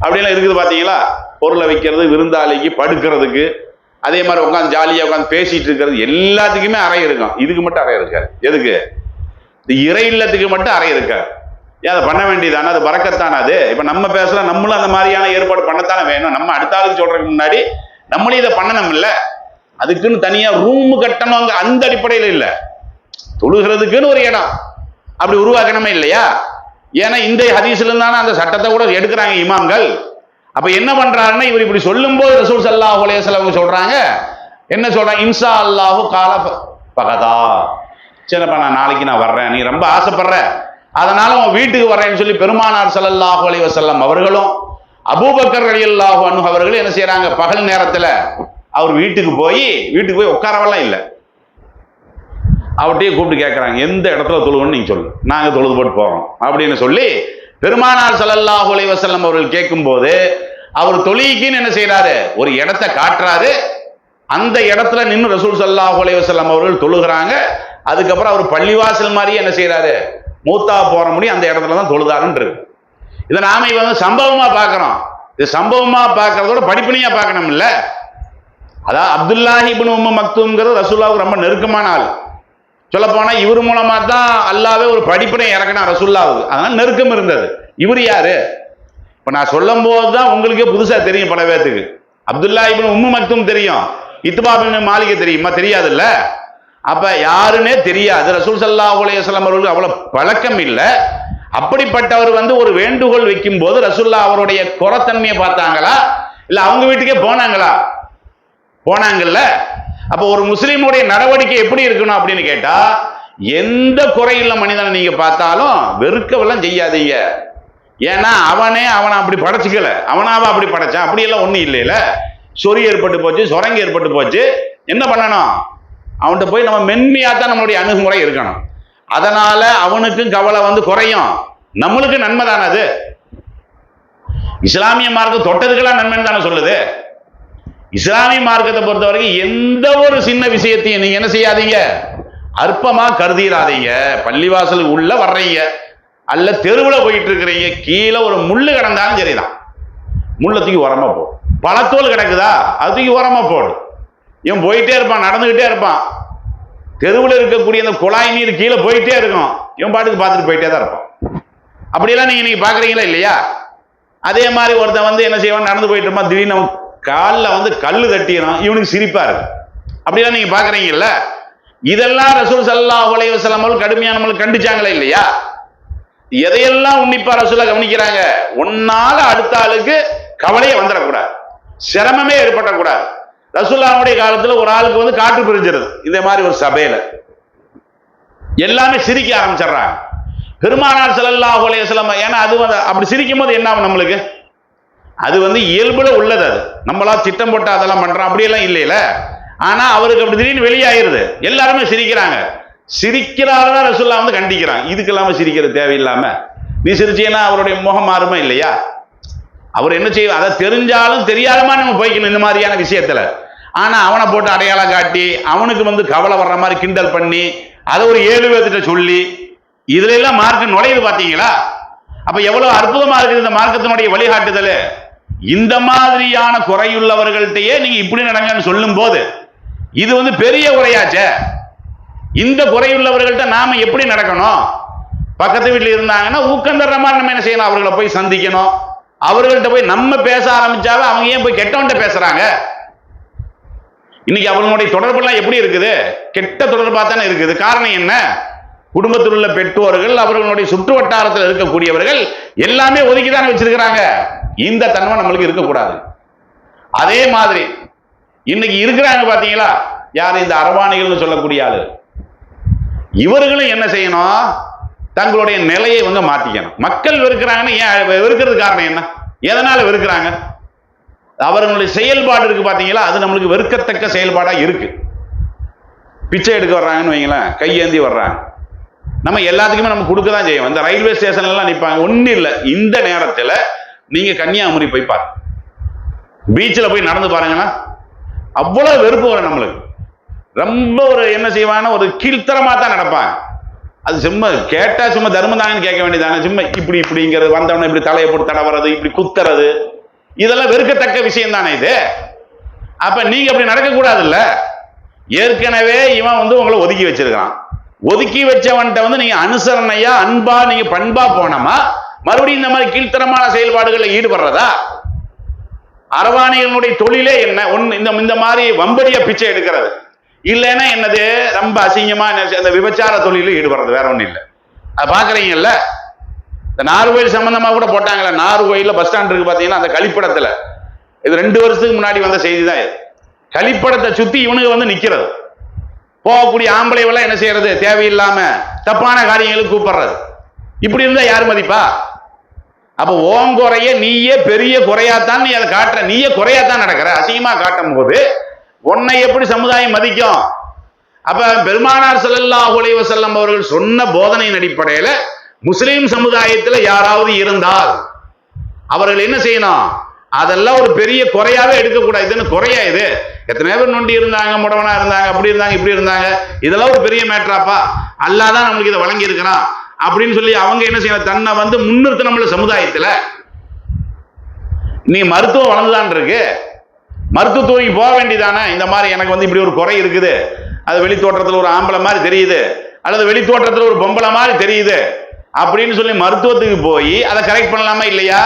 அப்படியெல்லாம் இருக்குது பாத்தீங்களா, பொருளை வைக்கிறது, விருந்தாளிக்கு படுக்கிறதுக்கு, அதே மாதிரி உட்காந்து ஜாலியா உட்காந்து பேசிட்டு இருக்கிறது, எல்லாத்துக்குமே அறை இருக்கும். இதுக்கு மட்டும் அறை இருக்காது. எதுக்கு? இறை இல்லத்துக்கு மட்டும் அறை இருக்காது. ஏன் அதை பண்ண வேண்டியதானே? அது பறக்கத்தானே. அது இப்ப நம்ம பேசலாம், நம்மளும் அந்த மாதிரியான ஏற்பாடு பண்ணத்தானே வேணும். நம்ம அடுத்த ஆளுக்கு சொல்றதுக்கு முன்னாடி நம்மளும் இதை பண்ணணும் இல்ல. அதுக்குன்னு தனியா ரூம் கட்டணும், அந்த அடிப்படையில் இல்லை. தொழுகிறதுக்குன்னு ஒரு இடம் அப்படி உருவாக்கணுமே இல்லையா? ஏன்னா இந்த ஹதீஸ்ல இருந்தானே அந்த சட்டத்தை கூட எடுக்கிறாங்க இமாம்கள். அப்ப என்ன பண்றாருன்னா, இவர் இப்படி சொல்லும் போது ரசூல் ஸல்லல்லாஹு அலைஹி வஸல்லம் சொல்றாங்க, என்ன சொல்றாங்க, இன்ஷா அல்லாஹு கால பகதா, சரிப்பா நான் நாளைக்கு நான் வர்றேன், நீ ரொம்ப ஆசைப்படுற, அதனால உன் வீட்டுக்கு வர்றேன்னு சொல்லி பெருமானார் ஸல்லல்லாஹு அலைஹி வஸல்லம் அவர்களும் அபூபக்கர் ரலியல்லாஹு அன்ஹு அவர்களும் என்ன செய்யறாங்க, பகல் நேரத்துல அவர் வீட்டுக்கு போய் உட்காரவெல்லாம் இல்லை, அவர்கிட்டயே கூப்பிட்டு கேட்கறாங்க, எந்த இடத்துல தொழுகணும்னு நீங்க சொல்லு, நாங்க தொழுது போட்டு போறோம் அப்படின்னு சொல்லி பெருமானார் ஸல்லல்லாஹு அலைஹி வஸல்லம் அவர்கள் கேட்கும் போது அவர் தொழுகைக்குன்னு என்ன செய்யறாரு, ஒரு இடத்தை காட்டுறாரு. அந்த இடத்துல நின்று ரசூல் ஸல்லல்லாஹு அலைஹி வஸல்லம் அவர்கள் தொழுகிறாங்க. அதுக்கப்புறம் அவர் பள்ளிவாசல் மாதிரி என்ன செய்யறாரு, மூத்தா போற முடியும் அந்த இடத்துல தான் தொழுதாருன்றது. இதை நாம வந்து சம்பவமா பார்க்கிறோம். இது சம்பவமா பார்க்கறதோட படிப்பணியா பார்க்கணும் இல்ல. அதாவது அப்துல்லாஹி இப்னு உம்மு மக்தூம்ங்கிறது ரசூலுல்லாஹ்வுக்கு ரொம்ப நெருக்கமான ஆள். சொல்ல போனா இவர் மூலமா தான் அல்லாஹ்வே ஒரு படிப்பினை இறக்கினா ரசூலுல்லாஹ்வுக்கு. அதனால நெருக்கம் இருந்தது. இவர் யாரு இப்ப நான் சொல்லும் போதுதான் உங்களுக்கே புதுசா தெரியும். பல பேத்துக்கு அப்துல்லாஹி இப்னு உம்மு மக்தூம் தெரியும், இத்பான் இப்னு மாலிக் தெரியுமா? தெரியாதுல்ல. அப்ப யாருன்னே தெரியாது. ரசூல் ஸல்லல்லாஹு அலைஹி வஸல்லம் அவர்களுக்கு அவ்வளவு பழக்கம் இல்லை. அப்படிப்பட்டவர் வந்து ஒரு வேண்டுகோள் வைக்கும் போது ரசூலுல்லாஹ் அவருடைய குறத்தன்மையை பார்த்தாங்களா, இல்ல அவங்க வீட்டுக்கே போனாங்கல்ல. அப்ப ஒரு முஸ்லீமுடைய நடவடிக்கை எப்படி இருக்கணும் அப்படின்னு கேட்டா, எந்த குறையுள்ள மனிதனை நீங்க பார்த்தாலும் வெறுக்கவெல்லாம் செய்யாதீங்க. ஏன்னா அவனை அப்படி படைச்சிக்கல, அவனாவா அப்படி படைச்சான், அப்படியெல்லாம் ஒண்ணும் இல்லையில. சொறி ஏற்பட்டு போச்சு, சுரங்கு ஏற்பட்டு போச்சு, என்ன பண்ணணும், அவன்கிட்ட போய் நம்ம மென்மையாத்தான் நம்மளுடைய அணுகுமுறை இருக்கணும். அதனால அவனுக்கும் கவலை வந்து குறையும், நம்மளுக்கு நன்மை தானே அது. இஸ்லாமிய மார்க்கம் தொட்டதுக்கெல்லாம் நன்மைன்னு தானே சொல்லுது. இஸ்லாமிய மார்க்கத்தை பொறுத்த வரைக்கும் எந்த ஒரு சின்ன விஷயத்தையும் நீங்க என்ன செய்யாதீங்க, அற்பமா கருதிடாதீங்க. பள்ளிவாசலுக்கு உள்ள வர்றீங்க, அல்ல தெருவில் போயிட்டு இருக்கிறீங்க, கீழே ஒரு முள்ளு கிடந்தாலும் சரிதான், முள்ள தூக்கி உரமா போ. பழத்தோல் கிடக்குதா, அது தூக்கி உரமா போடு. இவன் போயிட்டே இருப்பான், நடந்துகிட்டே இருப்பான், தெருவில் இருக்கக்கூடிய அந்த குழாய் நீர் கீழே போயிட்டே இருக்கும், இவன் பாட்டுக்கு பார்த்துட்டு போயிட்டே தான் இருப்பான். அப்படியெல்லாம் நீங்க பாக்குறீங்களா இல்லையா? அதே மாதிரி ஒருத்தன் வந்து என்ன செய்வான், நடந்து போயிட்டு இருப்பான், திடீர்னு காலில் கல்லு தட்டிடும், இவனுக்கு சிரிப்பா இருக்கு. அப்படியெல்லாம் நீங்க பாக்குறீங்கல்ல? இதெல்லாம் ரசூல் ஸல்லல்லாஹு அலைஹி வஸல்லம் அவர்கள் கடுமையான நம்மளுக்கு கண்டிச்சாங்களா இல்லையா? எதையெல்லாம் உன்னிப்பா ரசூலா கவனிக்கிறாங்க? ஒன்னால அடுத்த ஆளுக்கு கவலையே வந்துடக்கூடாது, சிரமமே ஏற்படக்கூடாது. ரசூலுல்லாஹ்வுடைய காலத்துல ஒரு ஆளுக்கு காற்று பிரிஞ்சிருது, இதே மாதிரி ஒரு சபையில எல்லாமே சிரிக்க ஆரம்பிச்சிடுறாங்க. பெருமானார் ஸல்லல்லாஹு அலைஹி வஸல்லம், ஏன்னா அது அப்படி சிரிக்கும் போது என்ன ஆகும் நம்மளுக்கு, அது இயல்புல உள்ளது, அது நம்மளா திட்டம் போட்டு அதெல்லாம் பண்றோம் அப்படியெல்லாம் இல்லையில. ஆனா அவருக்கு அப்படி திடீர்னு வெளியாயிருது, எல்லாருமே சிரிக்கிறாங்க. சிரிக்கிறாருதான் ரசூலுல்லாஹ் கண்டிக்கிறாங்க, இதுக்கெல்லாம சிரிக்கிறது தேவையில்லாம நீ சிரிச்சீன்னா அவருடைய முகம் மாறுமா இல்லையா? அவர் என்ன செய்ய, அதை தெரிஞ்சாலும் தெரியாதமா நம்ம போய்க்கணும் இந்த மாதிரியான விஷயத்துல. ஆனா அவனை போட்டு அடையாளம் காட்டி அவனுக்கு கவலை வர்ற மாதிரி கிண்டல் பண்ணி அதை ஒரு 7 பேர்கிட்ட சொல்லி இதுல எல்லாம் மார்க்க நுழையுது பாத்தீங்களா? அப்ப எவ்வளவு அற்புதமா இருக்குது இந்த மார்க்கத்தினுடைய வழிகாட்டுதல். இந்த மாதிரியான குறையுள்ளவர்கள்ட்டையே நீங்க இப்படி நடங்கன்னு சொல்லும் போது இது பெரிய குறையாச்சே. இந்த குறையுள்ளவர்கள்ட்ட நாம எப்படி நடக்கணும்? பக்கத்து வீட்டில் இருந்தாங்கன்னா ஊக்கம் தர்ற மாதிரி நம்ம என்ன செய்யணும், அவர்களை போய் சந்திக்கணும். அவர்கள்ட்ட போய் நம்ம பேச ஆரம்பிச்சாவே அவங்க ஏன் போய் கெட்டவன்ட்ட பேசுறாங்க? இன்னைக்கு அவங்களுடைய தொடர்பெல்லாம் எப்படி இருக்குது? கெட்ட தொடர்பா தானே இருக்குது. காரணம் என்ன? குடும்பத்தில் உள்ள பெற்றோர்கள், அவர்களுடைய சுற்று வட்டாரத்தில் இருக்கக்கூடியவர்கள் எல்லாமே ஒதுக்கிதானே வச்சிருக்கிறாங்க. இந்த தன்மை நம்மளுக்கு இருக்கக்கூடாது. அதே மாதிரி இன்னைக்கு இருக்கிறாங்க பாத்தீங்களா, யார் இந்த அரவாணிகள்னு சொல்லக்கூடிய ஆளு, இவர்களும் என்ன செய்யணும், தங்களுடைய நிலையை மாத்திக்கணும். மக்கள் வெறுக்கிறாங்கன்னு ஏன் வெறுக்கிறது காரணம் என்ன? எதனால வெறுக்கிறாங்க? அவர்களுடைய செயல்பாடு இருக்கு பாத்தீங்களா, அது நம்மளுக்கு வெறுக்கத்தக்க செயல்பாடா இருக்கு. பிச்சை எடுக்க வர்றாங்கன்னு வைங்களேன், கையேந்தி வர்றாங்க, நம்ம எல்லாத்துக்குமே நம்ம கொடுக்க தான் செய்வோம். இந்த ரயில்வே ஸ்டேஷன்ல எல்லாம் நிற்பாங்க, ஒன்றும் இல்லை. இந்த நேரத்தில் நீங்க கன்னியாகுமரி போய் பாருங்க, பீச்சில் போய் நடந்து பாருங்கன்னா அவ்வளவு வெறுப்பு வரும் நம்மளுக்கு. ரொம்ப ஒரு என்ன செய்வாங்கன்னா ஒரு கீழ்த்தரமா தான் நடப்பாங்க. அது சும்மா கேட்டா சும்மா தர்மம் தாங்கன்னு கேட்க வேண்டியதானே, சும்மா இப்படி இப்படிங்கிறது, வந்தவன இப்படி தலையை போட்டு தடவுறது, இப்படி குத்துறது, இதெல்லாம் வெறுக்கத்தக்க விஷயம் தானே இது. அப்ப நீங்க அப்படி நடக்கக்கூடாதுல்ல. ஏற்கனவே இவன் உங்களை ஒதுக்கி வச்சிருக்கான். ஒதுக்கி வச்சவன்ட்ட நீங்க அனுசரணையா அன்பா நீங்க பண்பா போனோமா மறுபடியும் இந்த மாதிரி கீழ்த்தரமான செயல்பாடுகளில் ஈடுபடுறதா? அரவாணிகளுடைய தொழிலே என்ன? இந்த மாதிரி வம்படியா பிச்சை எடுக்கிறது, இல்லைன்னா என்னது ரொம்ப அசிங்கமா அந்த விபச்சார தொழில ஈடுபடுறது, வேற ஒண்ணும் இல்லை. அது பாக்குறீங்கல்ல. இந்த நார்கோயில் சம்பந்தமா கூட போட்டாங்களே, நார்கோயில பஸ் ஸ்டாண்ட் இருக்கு பாத்தீங்கன்னா, அந்த கழிப்படத்துல, இது 2 வருஷத்துக்கு முன்னாடி வந்த செய்தி தான் இது. கழிப்படத்தை சுத்தி இவனுக்கு நிக்கிறது, போகக்கூடிய ஆம்பளைவெல்லாம் என்ன செய்யறது, தேவையில்லாம தப்பான காரியங்களுக்கு கூப்பிடுறது. இப்படி இருந்தா யாரு மதிப்பா? அப்ப ஓம் குறைய நீயே பெரிய குறையாத்தான் நீ அதை காட்டுற, நீயே குறையாத்தான் நடக்கிற. அசிங்கமா காட்டும் போது உன்னை எப்படி சமுதாயம் மதிக்கும்? அப்ப பெருமானார் ஸல்லல்லாஹு அலைஹி வஸல்லம் அவர்கள் சொன்ன போதனையின் அடிப்படையில முஸ்லிம் சமுதாயத்தில் யாராவது இருந்தால் அவர்கள் என்ன செய்யணும்? அதெல்லாம் ஒரு பெரிய குறையாவே எடுக்கக்கூடாது. இதுன்னு குறையா இது? எத்தனை பேர் நொண்டி இருந்தாங்க, முடவனா இருந்தாங்க, அப்படி இருந்தாங்க, இப்படி இருந்தாங்க, இதெல்லாம் ஒரு பெரிய மேட்டராப்பா, அல்லாஹ் தான் நம்மளுக்கு இதை வழங்கி இருக்கிறான் அப்படின்னு சொல்லி அவங்க என்ன செய்யணும், தன்னை முன்னிறுத்த நம்மள சமுதாயத்துல. நீ மருத்துவம் வளர்ந்துதான் இருக்கு, மருத்துவத்துறைக்கு போக வேண்டியதானே. இந்த மாதிரி எனக்கு இப்படி ஒரு குறை இருக்குது, அது வெளி தோற்றத்தில் ஒரு ஆம்பளை மாதிரி தெரியுது, அல்லது வெளி தோற்றத்தில் ஒரு பொம்பளை மாதிரி தெரியுது அப்படின்னு சொல்லி மருத்துவத்துக்கு போய் அதை கரெக்ட் பண்ணலாமா இல்லையா?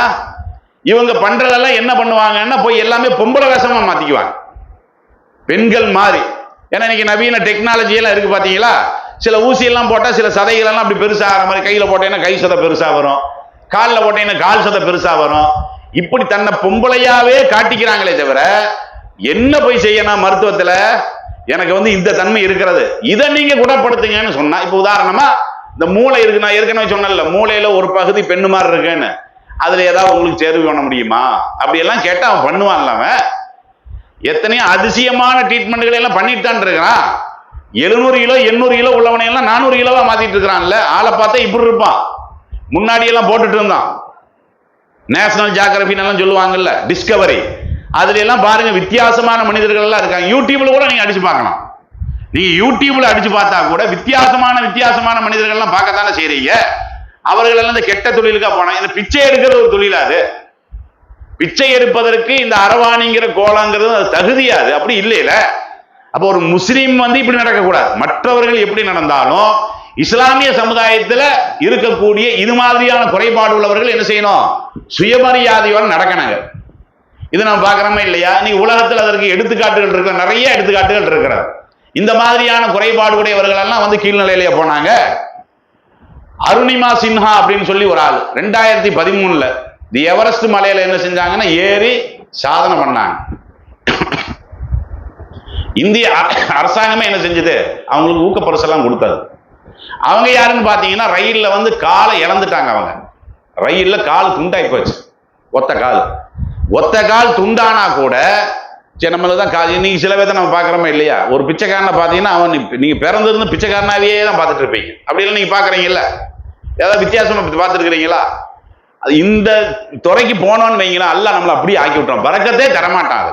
இவங்க பண்றதெல்லாம் என்ன பண்ணுவாங்கன்னா போய் எல்லாமே பொம்பளை வேஷமா மாத்திக்குவாங்க, பெண்கள் மாதிரி. ஏன்னா இன்னைக்கு நவீன டெக்னாலஜி எல்லாம் இருக்கு பாத்தீங்களா, சில ஊசி எல்லாம் போட்டா சில சதைகள் எல்லாம் அப்படி பெருசா ஆகிற மாதிரி, கையில போட்டீங்கன்னா கை சதை பெருசா வரும், காலில் போட்டீங்கன்னா கால் சதை பெருசா வரும். இப்படி தன்னை பொம்பளையாவே காட்டிக்கிறாங்களே தவிர என்ன போய் செய்யணும் மருத்துவத்துல, எனக்கு இந்த தன்மை இருக்கிறது, இதை நீங்க குணப்படுத்துங்கன்னு சொன்னா. இப்ப உதாரணமா இந்த மூளை இருக்கு, நான் ஏற்கனவே சொன்னேன்ல, மூளையில ஒரு பகுதி பெண்ணு மாதிரி இருக்குன்னு, அதுல ஏதாவது உங்களுக்கு தேர்வு பண்ண முடியுமா? அப்படி எல்லாம் கேட்டா அவன் பண்ணுவான்ல. அவன் எத்தனையோ அதிசயமான ட்ரீட்மெண்ட்களை எல்லாம் பண்ணிட்டு தான் இருக்கிறான். 700 கிலோ 800 கிலோ உள்ளவனை எல்லாம் 400 கிலோவா மாத்திட்டு இருக்கிறான்ல. ஆளை பார்த்தா இப்படி இருப்பான், முன்னாடி எல்லாம் போட்டுட்டு இருந்தான். நேஷனல் ஜியோகிராஃபின்னு சொல்லுவாங்கல்ல, டிஸ்கவரி, அதுல எல்லாம் பாருங்க வித்தியாசமான மனிதர்கள் எல்லாம் இருக்காங்க. யூடியூப்ல கூட நீங்க அடிச்சு பார்க்கலாம். நீங்க யூடியூப்ல அடிச்சு பார்த்தா கூட வித்தியாசமான மனிதர்கள் எல்லாம் பார்க்கத்தானே செய்றீங்க. அவர்கள் எல்லாம் இந்த கெட்ட தொழிலுக்கா போனாங்க. இந்த பிச்சை எடுக்கிறது ஒரு தொழிலா? அது பிச்சை எடுப்பதற்கு இந்த அரவாணிங்கிற கோலங்கிறது அது தகுதியாது, அப்படி இல்லையில. அப்போ ஒரு முஸ்லீம் வந்து இப்படி நடக்கக்கூடாது. மற்றவர்கள் எப்படி நடந்தாலும் இஸ்லாமிய சமுதாயத்தில் இருக்கக்கூடிய இது மாதிரியான குறைபாடு உள்ளவர்கள் என்ன செய்யணும்? சுயமரியாதையோடு நடக்கணுங்க. இது நம்ம பார்க்கிறோமா இல்லையா? இன்னைக்கு உலகத்தில் அதற்கு எடுத்துக்காட்டுகள் இருக்கிற, நிறைய எடுத்துக்காட்டுகள் இருக்கிறது. இந்த மாதிரியான குறைபாடு உடையவர்கள் எல்லாம் வந்து கீழ்நிலையிலேயே போனாங்க. அருணிமா சின்ஹா அப்படின்னு சொல்லி ஒரு ஆள் 2013 தி எவரெஸ்ட் மலையில என்ன செஞ்சாங்கன்னா ஏறி சாதனை பண்ணாங்க. இந்திய அரசாங்கமே என்ன செஞ்சது? அவங்களுக்கு ஊக்கப்பரிசெல்லாம் கொடுத்தது. அவங்க யாருன்னு பாத்தீங்கன்னா ரயில்ல வந்து காலை இழந்துட்டாங்க. அவங்க ரயில்ல கால் துண்டாய் போச்சு. ஒத்த கால் துண்டானா கூட சரி, நம்மளதான் கால். இன்னைக்கு சில பேர்த்த நம்ம பார்க்குறோமா இல்லையா? ஒரு பிச்சைக்காரனை பார்த்தீங்கன்னா அவன் நீங்க பிறந்திருந்து பிச்சைக்காரனாவே தான் பார்த்துட்டு இருப்பீங்க. அப்படி இல்லை நீங்க பார்க்குறீங்கல்ல? ஏதாவது வித்தியாசமா பார்த்துருக்கிறீங்களா? இந்த துறைக்கு போனோன்னு வைங்களா, அல்ல நம்மளை அப்படியே ஆக்கி விட்டுறோம். பறக்கத்தே தரமாட்டாங்க.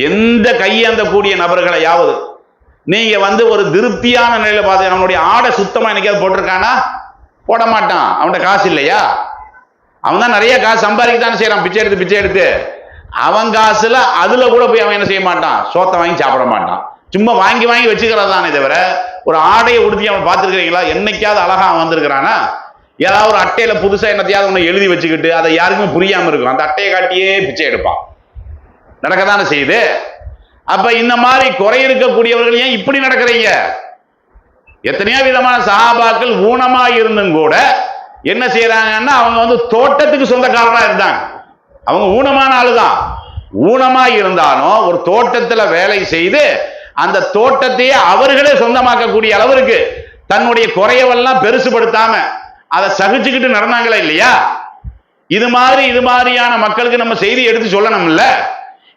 எந்த கையேந்த கூடிய நபர்களையாவது நீங்க வந்து ஒரு திருப்தியான நிலையில பார்த்து அவனுடைய ஆடை சுத்தமா என்னைக்காவது போட்டிருக்கானா? போட மாட்டான். அவன்கிட்ட காசு இல்லையா? அவன் தான் நிறைய காசு சம்பாதிக்கத்தானே செய்யறான். பிச்சை எடுத்து அவன் காசுல அதுல கூட போய் அவன் என்ன செய்ய மாட்டான்? சோத்தை வாங்கி சாப்பிட மாட்டான். சும்மா வாங்கி வச்சுக்கிறதானே தவிர ஒரு ஆடையை உடுத்தி அவன் பார்த்துருக்கிறீங்களா? என்னைக்காவது அழகா அவன் வந்திருக்கிறானா? ஏதாவது ஒரு அட்டையில புதுசா என்னத்தையாவது ஒன்று எழுதி வச்சுக்கிட்டு அதை யாருக்குமே புரியாம இருக்கும், அந்த அட்டையை காட்டியே பிச்சை எடுப்பான். நடக்கத்தானே செய்யுது. அப்ப இந்த மாதிரி குறை இருக்கக்கூடியவர்கள் ஏன் இப்படி நடக்கிறீங்க? எத்தனையோ விதமான சஹாபாக்கள் ஊனமா இருந்தும் கூட என்ன செய்யறாங்கன்னா அவங்க வந்து தோட்டத்துக்கு சொந்தக்காரனா இருந்தாங்க. அவங்க ஊனமான ஆளுதான். ஊனமா இருந்தாலும் ஒரு தோட்டத்துல வேலை செய்து அந்த தோட்டத்தையே அவர்களே சொந்தமாக்கக்கூடிய அளவிற்கு தன்னுடைய குறையவெல்லாம் பெருசுபடுத்தாம அதை சகிச்சுக்கிட்டு நடந்தாங்களா இல்லையா? இது மாதிரியான மக்களுக்கு நம்ம செய்தி எடுத்து சொல்லணும்ல.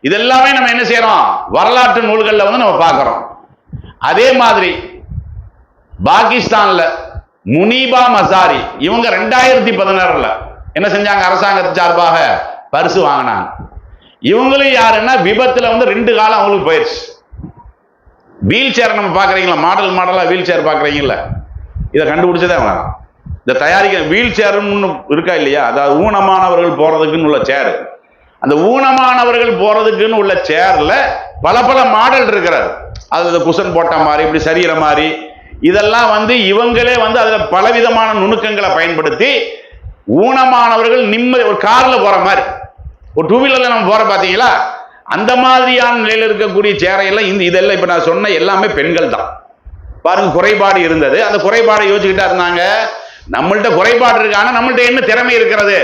இதெல்லாமே நம்ம என்ன செய்யறோம்? வரலாற்று நூல்கள்ல வந்து நம்ம பார்க்கிறோம். அதே மாதிரி பாகிஸ்தான்ல முனிபா மசாரி இவங்க 2016 என்ன செஞ்சாங்க? அரசாங்கத்து சார்பாக பரிசு வாங்கினாங்க. இவங்களும் யாருன்னா விபத்துல வந்து 2 காலம் அவங்களுக்கு போயிடுச்சு. வீல் சேர் நம்ம பாக்குறீங்களா? மாடலா வீல் சேர் பாக்குறீங்கல்ல? இதை கண்டுபிடிச்சதே அவங்க. இந்த தயாரிக்க வீல் சேர்னு இருக்கா இல்லையா? அதாவது ஊனமானவர்கள் போறதுக்குன்னு உள்ள சேர். அந்த ஊனமானவர்கள் போறதுக்குன்னு உள்ள சேர்ல பல மாடல் இருக்கிறது. அதுல குஷன் போட்ட மாதிரி, இப்படி சரீர மாதிரி, இதெல்லாம் வந்து இவங்களே வந்து அதுல பலவிதமான நுணுக்கங்களை பயன்படுத்தி ஊனமானவர்கள் நிம்மதி ஒரு கார்ல போற மாதிரி, ஒரு 2 வீலர்ல நம்ம போற பாத்தீங்களா? அந்த மாதிரியான நிலையில் இருக்கக்கூடிய சேரையெல்லாம் இதெல்லாம் இப்ப நான் சொன்ன எல்லாமே பெண்கள் தான். பாருங்க, குறைபாடு இருந்தது. அந்த குறைபாடை யோசிச்சுக்கிட்டா இருந்தாங்க. நம்மள்ட்ட குறைபாடு இருக்கு, ஆனா நம்மள்ட்ட என்ன திறமை இருக்கிறது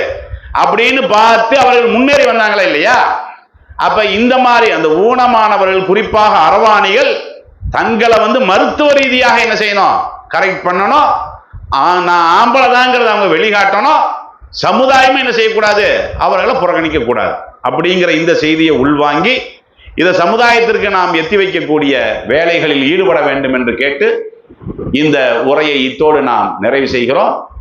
அப்படின்னு பார்த்து அவர்கள் முன்னேறி வந்தாங்களா இல்லையா? அப்ப இந்த மாதிரி அந்த ஊனமானவர்கள், குறிப்பாக அரவாணிகள், தங்களை வந்து மருத்துவ ரீதியாக என்ன செய்யணும்? கரெக்ட் பண்ணணும். நான் ஆம்பளை தாங்கிறத அவங்க வெளிக்காட்டணும். சமுதாயமே என்ன செய்யக்கூடாது? அவர்களை புறக்கணிக்க கூடாது. அப்படிங்கிற இந்த செய்தியை உள்வாங்கி இதை சமுதாயத்திற்கு நாம் எத்தி வைக்கக்கூடிய வேலைகளில் ஈடுபட வேண்டும் என்று கேட்டு இந்த உரையை இத்தோடு நாம் நிறைவு செய்கிறோம்.